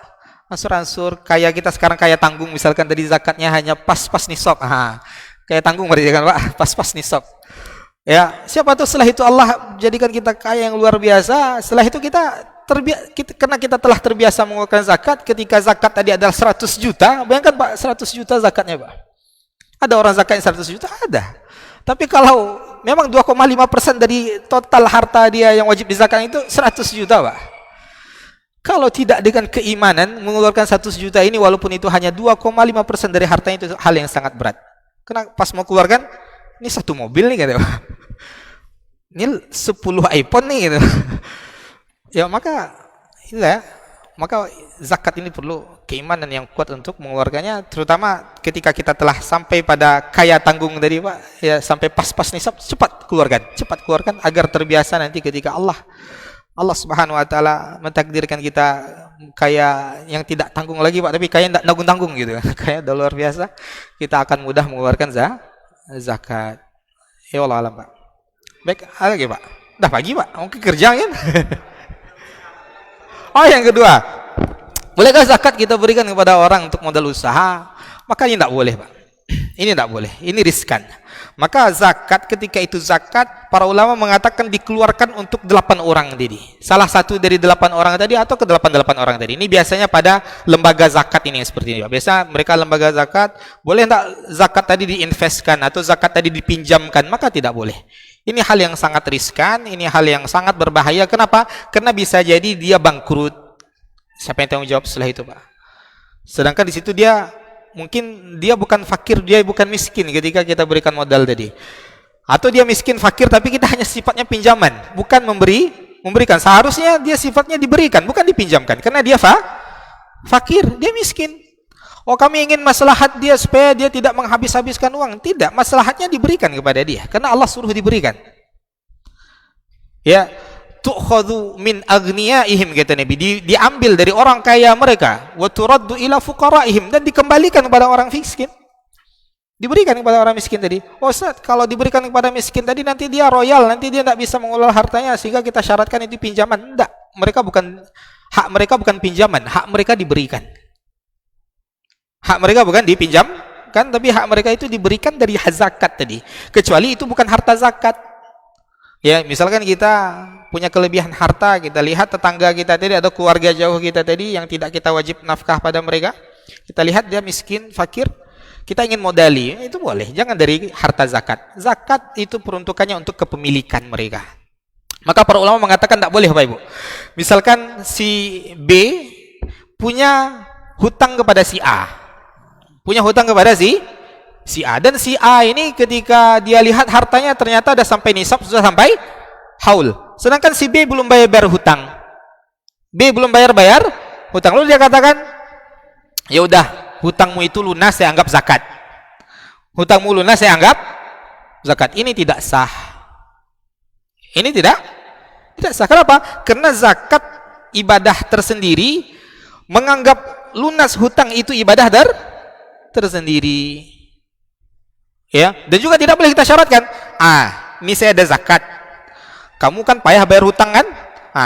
Ansur-ansur kayak kita sekarang kayak tanggung, misalkan tadi zakatnya hanya pas-pas nisab. Kayak tanggung berarti kan, Pak, pas-pas nisab. Ya, siapa tahu setelah itu Allah jadikan kita kaya yang luar biasa. Setelah itu karena kita telah terbiasa mengeluarkan zakat, ketika zakat tadi adalah 100 juta, bayangkan Pak, 100 juta zakatnya, Pak. Ada orang zakatnya 100 juta? Ada. Tapi kalau memang 2,5% dari total harta dia yang wajib dizakat itu 100 juta, Pak. Kalau tidak dengan keimanan, mengeluarkan 100 juta ini walaupun itu hanya 2,5% dari hartanya, itu hal yang sangat berat. Karena pas mau keluarkan, ini 1 mobil nih, gitu. Ini 10 iPhone nih, gitu. Ya, maka zakat ini perlu keimanan yang kuat untuk mengeluarkannya, terutama ketika kita telah sampai pada kaya tanggung tadi, Pak. Ya, sampai pas-pas nisab, cepat keluarkan agar terbiasa nanti ketika Allah Subhanahu wa taala mentakdirkan kita kaya yang tidak tanggung lagi, Pak, tapi kaya yang tidak nanggung-tanggung gitu. Kaya udah luar biasa, kita akan mudah mengeluarkan zakat. Ya Allah alam, Pak. Baik, ada lagi, Pak? Udah pagi, Pak. Mungkin kerja kan? Oh, yang kedua, bolehkah zakat kita berikan kepada orang untuk modal usaha? Maka ini tidak boleh, Pak. Ini tidak boleh, ini riskan. Maka zakat, ketika itu zakat, para ulama mengatakan dikeluarkan untuk 8 orang tadi. Salah satu dari 8 orang tadi atau ke 8 orang tadi. Ini biasanya pada lembaga zakat ini seperti ini. Biasa mereka lembaga zakat, boleh tidak zakat tadi diinvestkan atau zakat tadi dipinjamkan? Maka tidak boleh. Ini hal yang sangat riskan, ini hal yang sangat berbahaya. Kenapa? Karena bisa jadi dia bangkrut. Siapa yang tanggung jawab setelah itu, Pak? Sedangkan di situ mungkin dia bukan fakir, dia bukan miskin ketika kita berikan modal tadi. Atau dia miskin, fakir, tapi kita hanya sifatnya pinjaman, bukan memberikan. Seharusnya dia sifatnya diberikan, bukan dipinjamkan. Karena dia fakir, dia miskin. Oh, kami ingin maslahat dia supaya dia tidak menghabis-habiskan uang. Tidak, maslahatnya diberikan kepada dia karena Allah suruh diberikan. Ya, tu'khadhu min aghniyaihim, kata Nabi, diambil dari orang kaya mereka, wa turaddu ila fuqaraihim, dan dikembalikan kepada orang miskin. Diberikan kepada orang miskin tadi. Oh, Ustaz, kalau diberikan kepada miskin tadi nanti dia royal, nanti dia tidak bisa mengelola hartanya sehingga kita syaratkan itu pinjaman. Tidak, hak mereka bukan pinjaman, hak mereka diberikan. Hak mereka bukan dipinjamkan, tapi hak mereka itu diberikan dari zakat tadi. Kecuali itu bukan harta zakat. Ya, misalkan kita punya kelebihan harta, kita lihat tetangga kita tadi atau keluarga jauh kita tadi yang tidak kita wajib nafkah pada mereka, kita lihat dia miskin, fakir, kita ingin modali, itu boleh, jangan dari harta zakat. Zakat itu peruntukannya untuk kepemilikan mereka. Maka para ulama mengatakan tidak boleh, Bapak Ibu. Misalkan si B punya hutang kepada si A, dan si A ini ketika dia lihat hartanya ternyata sudah sampai nisab, sudah sampai haul. Sedangkan si B belum bayar hutang. Lalu dia katakan, ya udah, hutangmu itu lunas, saya anggap zakat. Ini tidak sah. Kenapa? Karena zakat ibadah tersendiri, menganggap lunas hutang itu ibadah tersendiri. Ya, dan juga tidak boleh kita syaratkan, ini saya ada zakat, kamu kan payah bayar hutang kan,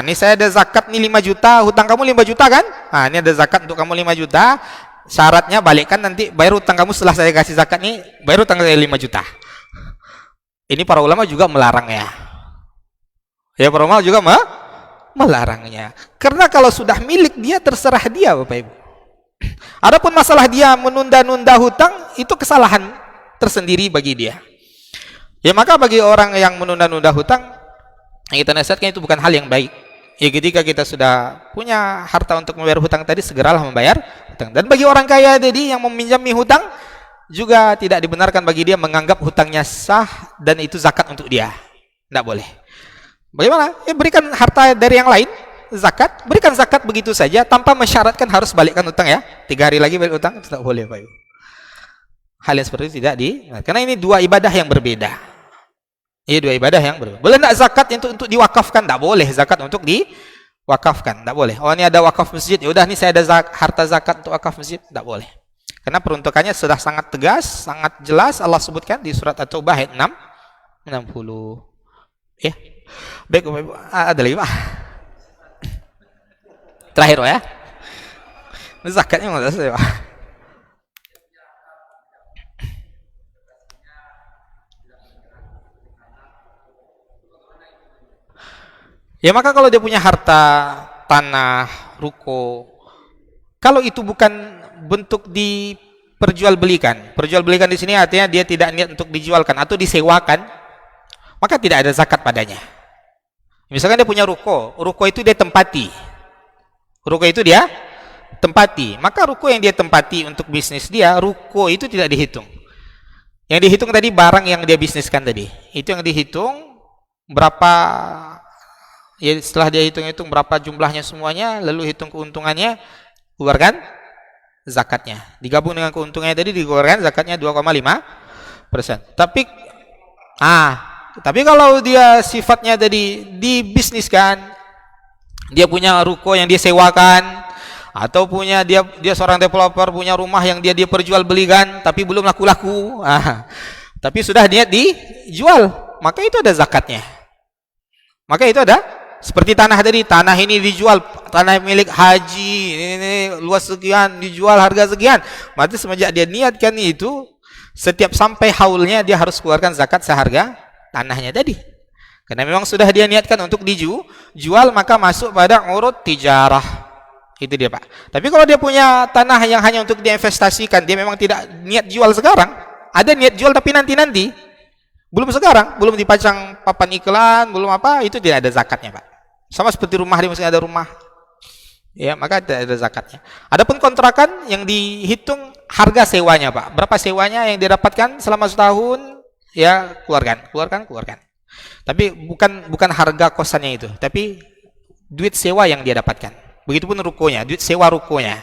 ini saya ada zakat nih 5 juta, hutang kamu 5 juta kan, ini ada zakat untuk kamu 5 juta, syaratnya balikkan nanti bayar hutang kamu setelah saya kasih zakat nih, bayar hutang saya 5 juta. Ini para ulama juga melarangnya. Ya, para ulama juga melarangnya. Karena kalau sudah milik dia, terserah dia, Bapak Ibu. Adapun masalah dia menunda-nunda hutang, itu kesalahan tersendiri bagi dia. Ya, maka bagi orang yang menunda-nunda hutang, yang kita nasihatkan itu bukan hal yang baik. Ya, ketika kita sudah punya harta untuk membayar hutang tadi, segeralah membayar hutang. Dan bagi orang kaya tadi yang meminjami hutang, juga tidak dibenarkan bagi dia menganggap hutangnya sah dan itu zakat untuk dia. Tidak boleh. Bagaimana? Ya, berikan harta dari yang lain, zakat, berikan zakat begitu saja tanpa mensyaratkan harus balikkan hutang ya. 3 hari lagi balik hutang, tidak boleh, Pak Ibu. Hal yang seperti itu tidak karena ini 2 ibadah yang berbeda. Iya, dua ibadah yang berbeda. Boleh enggak zakat untuk diwakafkan? Enggak boleh zakat untuk diwakafkan, enggak boleh. Oh, ini ada wakaf masjid, ya udah nih saya ada harta zakat untuk wakaf masjid, enggak boleh. Karena peruntukannya sudah sangat tegas, sangat jelas Allah sebutkan di surat At-Taubah ayat 60. Ya. Baik, ada lagi, Pak. Terakhir, Pak ya. Zakatnya enggak selesai, Pak. Ya, maka kalau dia punya harta, tanah, ruko, kalau itu bukan bentuk diperjualbelikan. Perjualbelikan di sini artinya dia tidak niat untuk dijualkan atau disewakan, maka tidak ada zakat padanya. Misalkan dia punya ruko, ruko itu dia tempati. Ruko itu dia tempati. Maka ruko yang dia tempati untuk bisnis dia, ruko itu tidak dihitung. Yang dihitung tadi barang yang dia bisniskan tadi. Itu yang dihitung berapa, ya setelah dia hitung-hitung berapa jumlahnya semuanya, lalu hitung keuntungannya, keluarkan zakatnya. Digabung dengan keuntungannya tadi, dikeluarkan zakatnya 2,5%. Tapi kalau dia sifatnya tadi dibisniskan, dia punya ruko yang dia sewakan, atau punya dia seorang developer punya rumah yang dia perjualbelikan tapi belum laku-laku, tapi sudah niat dijual, maka itu ada zakatnya. Maka itu ada seperti tanah tadi, tanah ini dijual, tanah milik haji, ini luas sekian, dijual harga sekian. Maka semenjak dia niatkan itu, setiap sampai haulnya dia harus keluarkan zakat seharga tanahnya tadi. Karena memang sudah dia niatkan untuk dijual, maka masuk pada urut tijarah. Itu dia, Pak. Tapi kalau dia punya tanah yang hanya untuk diinvestasikan, dia memang tidak niat jual sekarang. Ada niat jual tapi nanti-nanti. Belum sekarang, belum dipajang papan iklan, belum apa, itu tidak ada zakatnya, Pak. Sama seperti rumah, dia mesti ada rumah. Ya, maka tidak ada zakatnya. Adapun kontrakan yang dihitung harga sewanya, Pak. Berapa sewanya yang didapatkan selama setahun, ya keluarkan. Tapi bukan harga kosannya itu, tapi duit sewa yang dia dapatkan. Begitupun rukonya, duit sewa rukonya.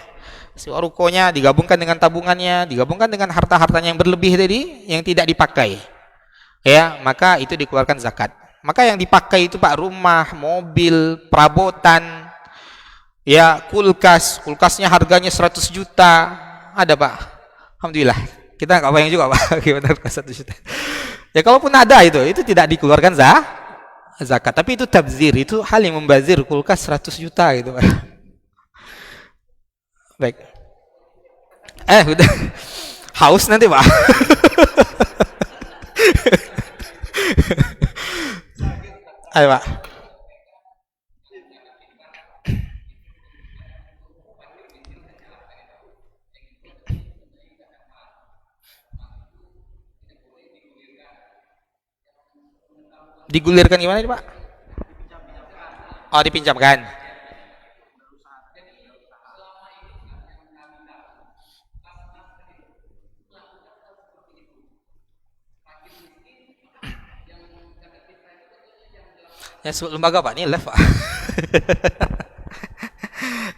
Sewa rukonya digabungkan dengan tabungannya, digabungkan dengan harta-hartanya yang berlebih tadi yang tidak dipakai. Ya, maka itu dikeluarkan zakat. Maka yang dipakai itu, Pak, rumah, mobil, perabotan, ya kulkasnya harganya 100 juta. Ada, Pak. Alhamdulillah. Kita nggak bayang juga, Pak, gimana 100 juta. Ya kalaupun ada itu tidak dikeluarkan zakat. Tapi itu tabzir, itu hal yang membazir, kulkas 100 juta gitu, Pak. Baik. Udah haus nanti, Pak. Ayo, Pak. Digulirkan gimana nih, Pak? Oh, dipinjamkan. Ya, sebut lembaga, Pak. Ini live, Pak.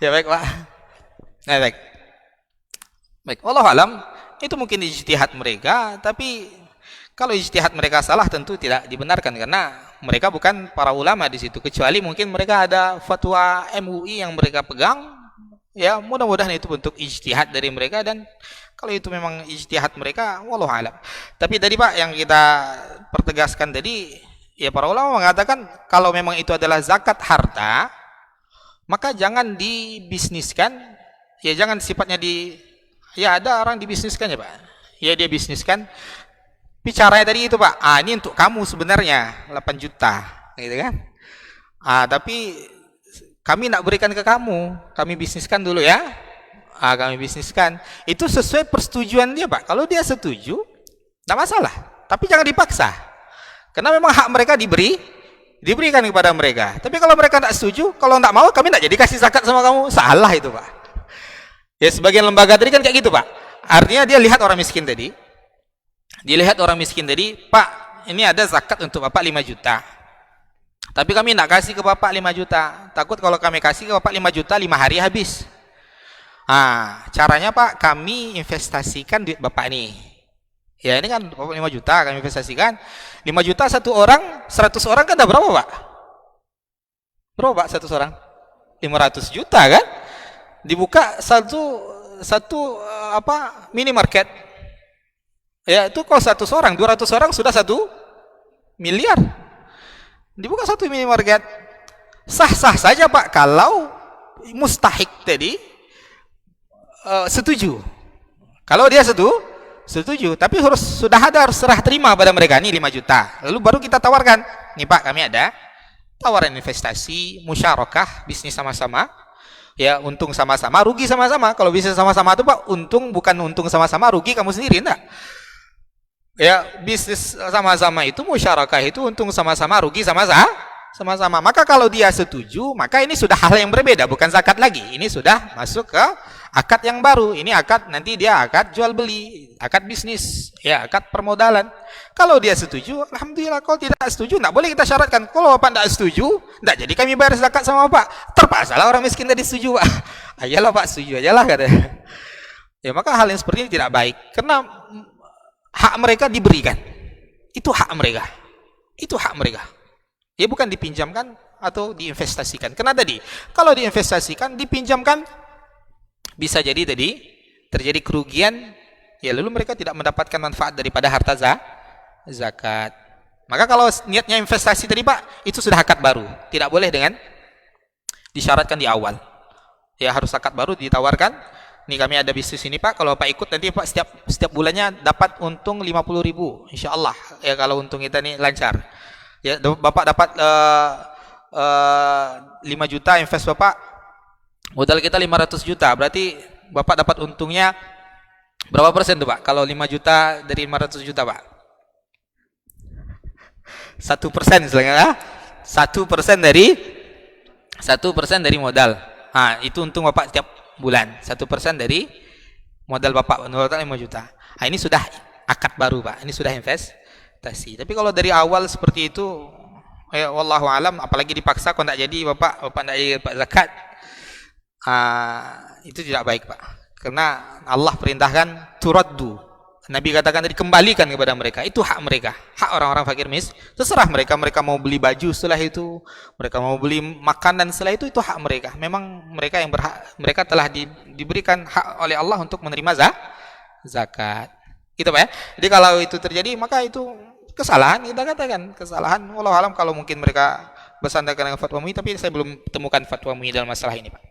Ya, baik, Pak. Nah, baik. Baik, wallahu alam, itu mungkin ijtihad mereka, tapi kalau ijtihad mereka salah tentu tidak dibenarkan karena mereka bukan para ulama di situ, kecuali mungkin mereka ada fatwa MUI yang mereka pegang. Ya, mudah-mudahan itu bentuk ijtihad dari mereka, dan kalau itu memang ijtihad mereka, wallahu alam. Tapi tadi, Pak, yang kita pertegaskan tadi, ya para ulama mengatakan kalau memang itu adalah zakat harta, maka jangan dibisniskan. Ya, jangan sifatnya ya ada orang dibisniskan ya, Pak. Ya, dia bisniskan. Bicaranya tadi itu, Pak. Ini untuk kamu sebenarnya 8 juta, gitu kan? Tapi kami nak berikan ke kamu. Kami bisniskan dulu ya. Kami bisniskan. Itu sesuai persetujuan dia, Pak. Kalau dia setuju, tidak masalah. Tapi jangan dipaksa. Karena memang hak mereka diberikan kepada mereka. Tapi kalau mereka tidak setuju, kalau tidak mau, kami tidak jadi kasih zakat sama kamu. Salah itu, Pak. Ya, sebagian lembaga tadi kan kayak gitu, Pak. Artinya dia lihat orang miskin tadi. Pak, ini ada zakat untuk Bapak 5 juta. Tapi kami tidak kasih ke Bapak 5 juta. Takut kalau kami kasih ke Bapak 5 juta, 5 hari habis. Caranya, Pak, kami investasikan duit Bapak nih. Ya ini kan 5 juta kami investasikan. 5 juta satu orang, 100 orang kan ada berapa Pak? Berapa Pak 100 orang? 500 juta kan? Dibuka satu minimarket. Ya itu kalau 100 orang, 200 orang sudah 1 miliar. Dibuka satu minimarket. Sah-sah saja Pak kalau mustahik tadi setuju. Kalau dia setuju, tapi harus serah terima pada mereka nih 5 juta. Lalu baru kita tawarkan, nih Pak, kami ada tawaran investasi, musyarakah, bisnis sama-sama. Ya, untung sama-sama, rugi sama-sama. Kalau bisnis sama-sama itu Pak, bukan untung sama-sama, rugi kamu sendiri enggak. Ya, bisnis sama-sama itu musyarakah itu untung sama-sama, rugi sama-sama. Maka kalau dia setuju, maka ini sudah hal yang berbeda, bukan zakat lagi. Ini sudah masuk ke akad yang baru. Ini akad, nanti dia akad jual beli, akad bisnis, ya akad permodalan. Kalau dia setuju, alhamdulillah. Kalau tidak setuju, tidak boleh kita syaratkan. Kalau Bapak tidak setuju, tidak jadi kami bayar zakat sama Bapak. Terpaksalah orang miskin tadi setuju Pak. Ayolah Pak, setuju aja lah katanya. Ya maka hal yang seperti ini tidak baik, karena hak mereka diberikan. Itu hak mereka. Itu hak mereka. Ya bukan dipinjamkan atau diinvestasikan. Karena tadi, kalau diinvestasikan, dipinjamkan, bisa jadi tadi terjadi kerugian, ya lalu mereka tidak mendapatkan manfaat daripada harta zakat. Maka kalau niatnya investasi tadi Pak, itu sudah akad baru. Tidak boleh dengan disyaratkan di awal. Ya harus akad baru ditawarkan. Nih kami ada bisnis ini Pak, kalau Pak ikut nanti Pak setiap bulannya dapat untung 50.000, insyaallah. Ya kalau untung kita nih lancar. Ya Bapak dapat 5 juta invest Bapak, modal kita 500 juta, berarti Bapak dapat untungnya berapa persen tuh Pak? Kalau 5 juta dari 500 juta Pak? 1% misalnya, 1% dari modal. Nah, itu untung Bapak setiap bulan, 1% dari modal Bapak, modal 5 juta. Nah, ini sudah akad baru Pak, ini sudah investasi. Tapi kalau dari awal seperti itu, ya wallahu alam, apalagi dipaksa, kalau tidak jadi Bapak tidak jadi Pak zakat, itu tidak baik Pak. Karena Allah perintahkan turaddu. Nabi katakan tadi, kembalikan kepada mereka. Itu hak mereka, hak orang-orang fakir miskin. Terserah mereka mau beli baju setelah itu, mereka mau beli makanan setelah itu hak mereka. Memang mereka yang berhak, mereka telah diberikan hak oleh Allah untuk menerima zakat. Gitu Pak ya. Jadi kalau itu terjadi, maka itu kesalahan, kita katakan kesalahan. Wallahu alam, kalau mungkin mereka bersandarkan dengan fatwa MUI, tapi saya belum temukan fatwa MUI dalam masalah ini Pak.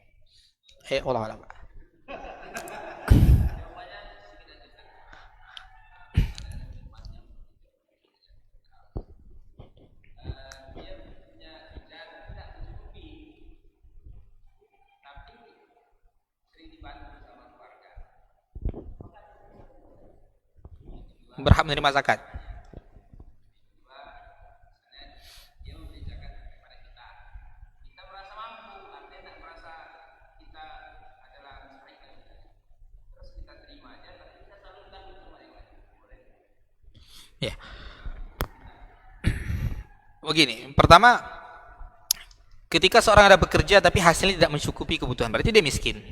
Wallahu alam Pak. Berhak menerima zakat. Ya. Begini, pertama, ketika seorang ada bekerja tapi hasilnya tidak mencukupi kebutuhan, berarti dia miskin.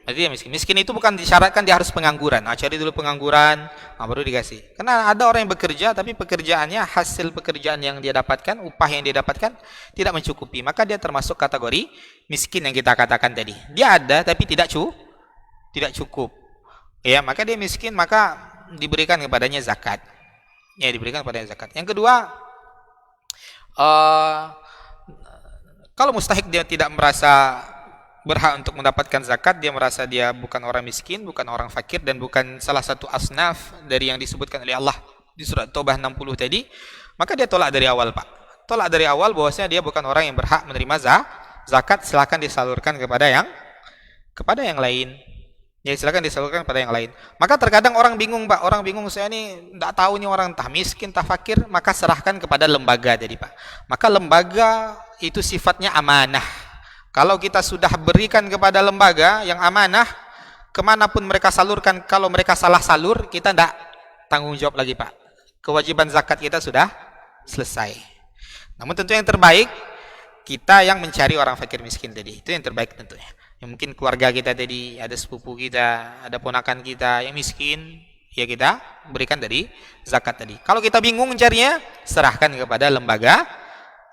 Berarti dia miskin. Miskin itu bukan disyaratkan dia harus pengangguran. Cari dulu pengangguran, baru dikasih. Karena ada orang yang bekerja tapi pekerjaannya, hasil pekerjaan yang dia dapatkan, upah yang dia dapatkan tidak mencukupi, maka dia termasuk kategori miskin yang kita katakan tadi. Dia ada tapi tidak cukup. Ya, maka dia miskin, maka diberikan kepadanya zakat. Ya, diberikan kepadanya zakat. Yang kedua, kalau mustahik dia tidak merasa berhak untuk mendapatkan zakat, dia merasa dia bukan orang miskin, bukan orang fakir, dan bukan salah satu asnaf dari yang disebutkan oleh Allah di surat Taubah 60 tadi, maka dia tolak dari awal Pak. Tolak dari awal bahwasanya dia bukan orang yang berhak menerima zakat, silakan disalurkan kepada yang lain. Ya, silakan disalurkan kepada yang lain. Maka terkadang orang bingung Pak, orang bingung, saya ini tidak tahu ini orang entah miskin, entah fakir, maka serahkan kepada lembaga jadi Pak. Maka lembaga itu sifatnya amanah. Kalau kita sudah berikan kepada lembaga yang amanah, kemanapun mereka salurkan, kalau mereka salah salur, kita tidak tanggung jawab lagi Pak. Kewajiban zakat kita sudah selesai. Namun tentu yang terbaik, kita yang mencari orang fakir miskin tadi, itu yang terbaik tentunya. Yang mungkin keluarga kita tadi, ada sepupu kita, ada ponakan kita yang miskin, ya kita berikan dari zakat tadi. Kalau kita bingung carinya, serahkan kepada lembaga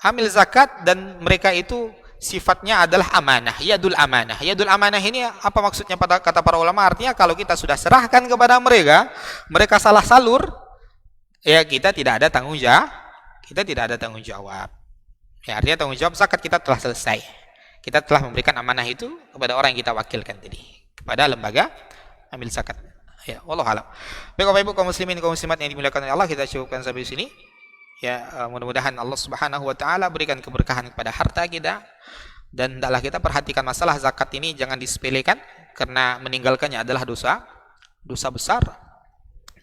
amil zakat, dan mereka itu sifatnya adalah amanah, yadul amanah. Yadul amanah ini apa maksudnya pada kata para ulama? Artinya kalau kita sudah serahkan kepada mereka, mereka salah salur, ya kita tidak ada tanggung jawab. Kita tidak ada tanggung jawab. Ya, artinya tanggung jawab zakat kita telah selesai. Kita telah memberikan amanah itu kepada orang yang kita wakilkan tadi, kepada lembaga amil zakat. Ya, wallahu a'lam. Baik Bapak Ibu kaum muslimin kaum muslimat yang dimuliakan oleh Allah, kita cukupkan sampai sini. Ya, mudah-mudahan Allah Subhanahu wa taala berikan keberkahan kepada harta kita, dan hendaklah kita perhatikan masalah zakat ini jangan disepelekan, karena meninggalkannya adalah dosa besar.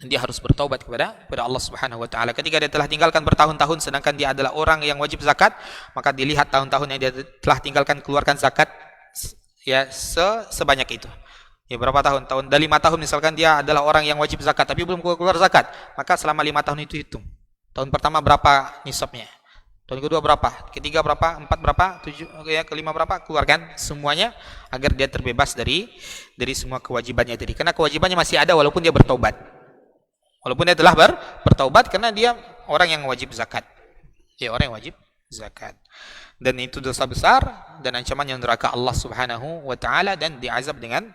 Dia harus bertaubat kepada Allah Subhanahu wa taala. Ketika dia telah tinggalkan bertahun-tahun sedangkan dia adalah orang yang wajib zakat, maka dilihat tahun-tahun yang dia telah tinggalkan keluarkan zakat ya sebanyak itu. Ya, berapa tahun? Dari 5 tahun misalkan dia adalah orang yang wajib zakat tapi belum keluar zakat, maka selama 5 tahun itu hitung. Tahun pertama berapa nisabnya? Tahun kedua berapa? Ketiga berapa? 4 berapa? 7 ya, kelima berapa? Keluarkan semuanya agar dia terbebas dari semua kewajibannya tadi. Karena kewajibannya masih ada walaupun dia bertobat. Walaupun dia telah bertaubat, karena dia orang yang wajib zakat. Ya, orang yang wajib zakat. Dan itu dosa besar dan ancaman yang neraka Allah Subhanahu wa taala, dan diazab dengan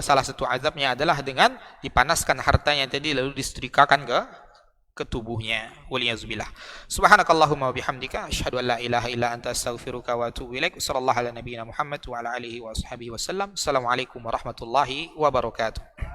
salah satu azabnya adalah dengan dipanaskan hartanya tadi lalu disetrikakan ke tubuhnya. Waliyazubillah. Subhanakallahumma wa bihamdika asyhadu an la ilaha illa anta astaghfiruka wa atubu ilaik. Sallallahu ala nabiyyina Muhammad wa ala alihi wa ashabihi wasallam. Assalamualaikum warahmatullahi wabarakatuh.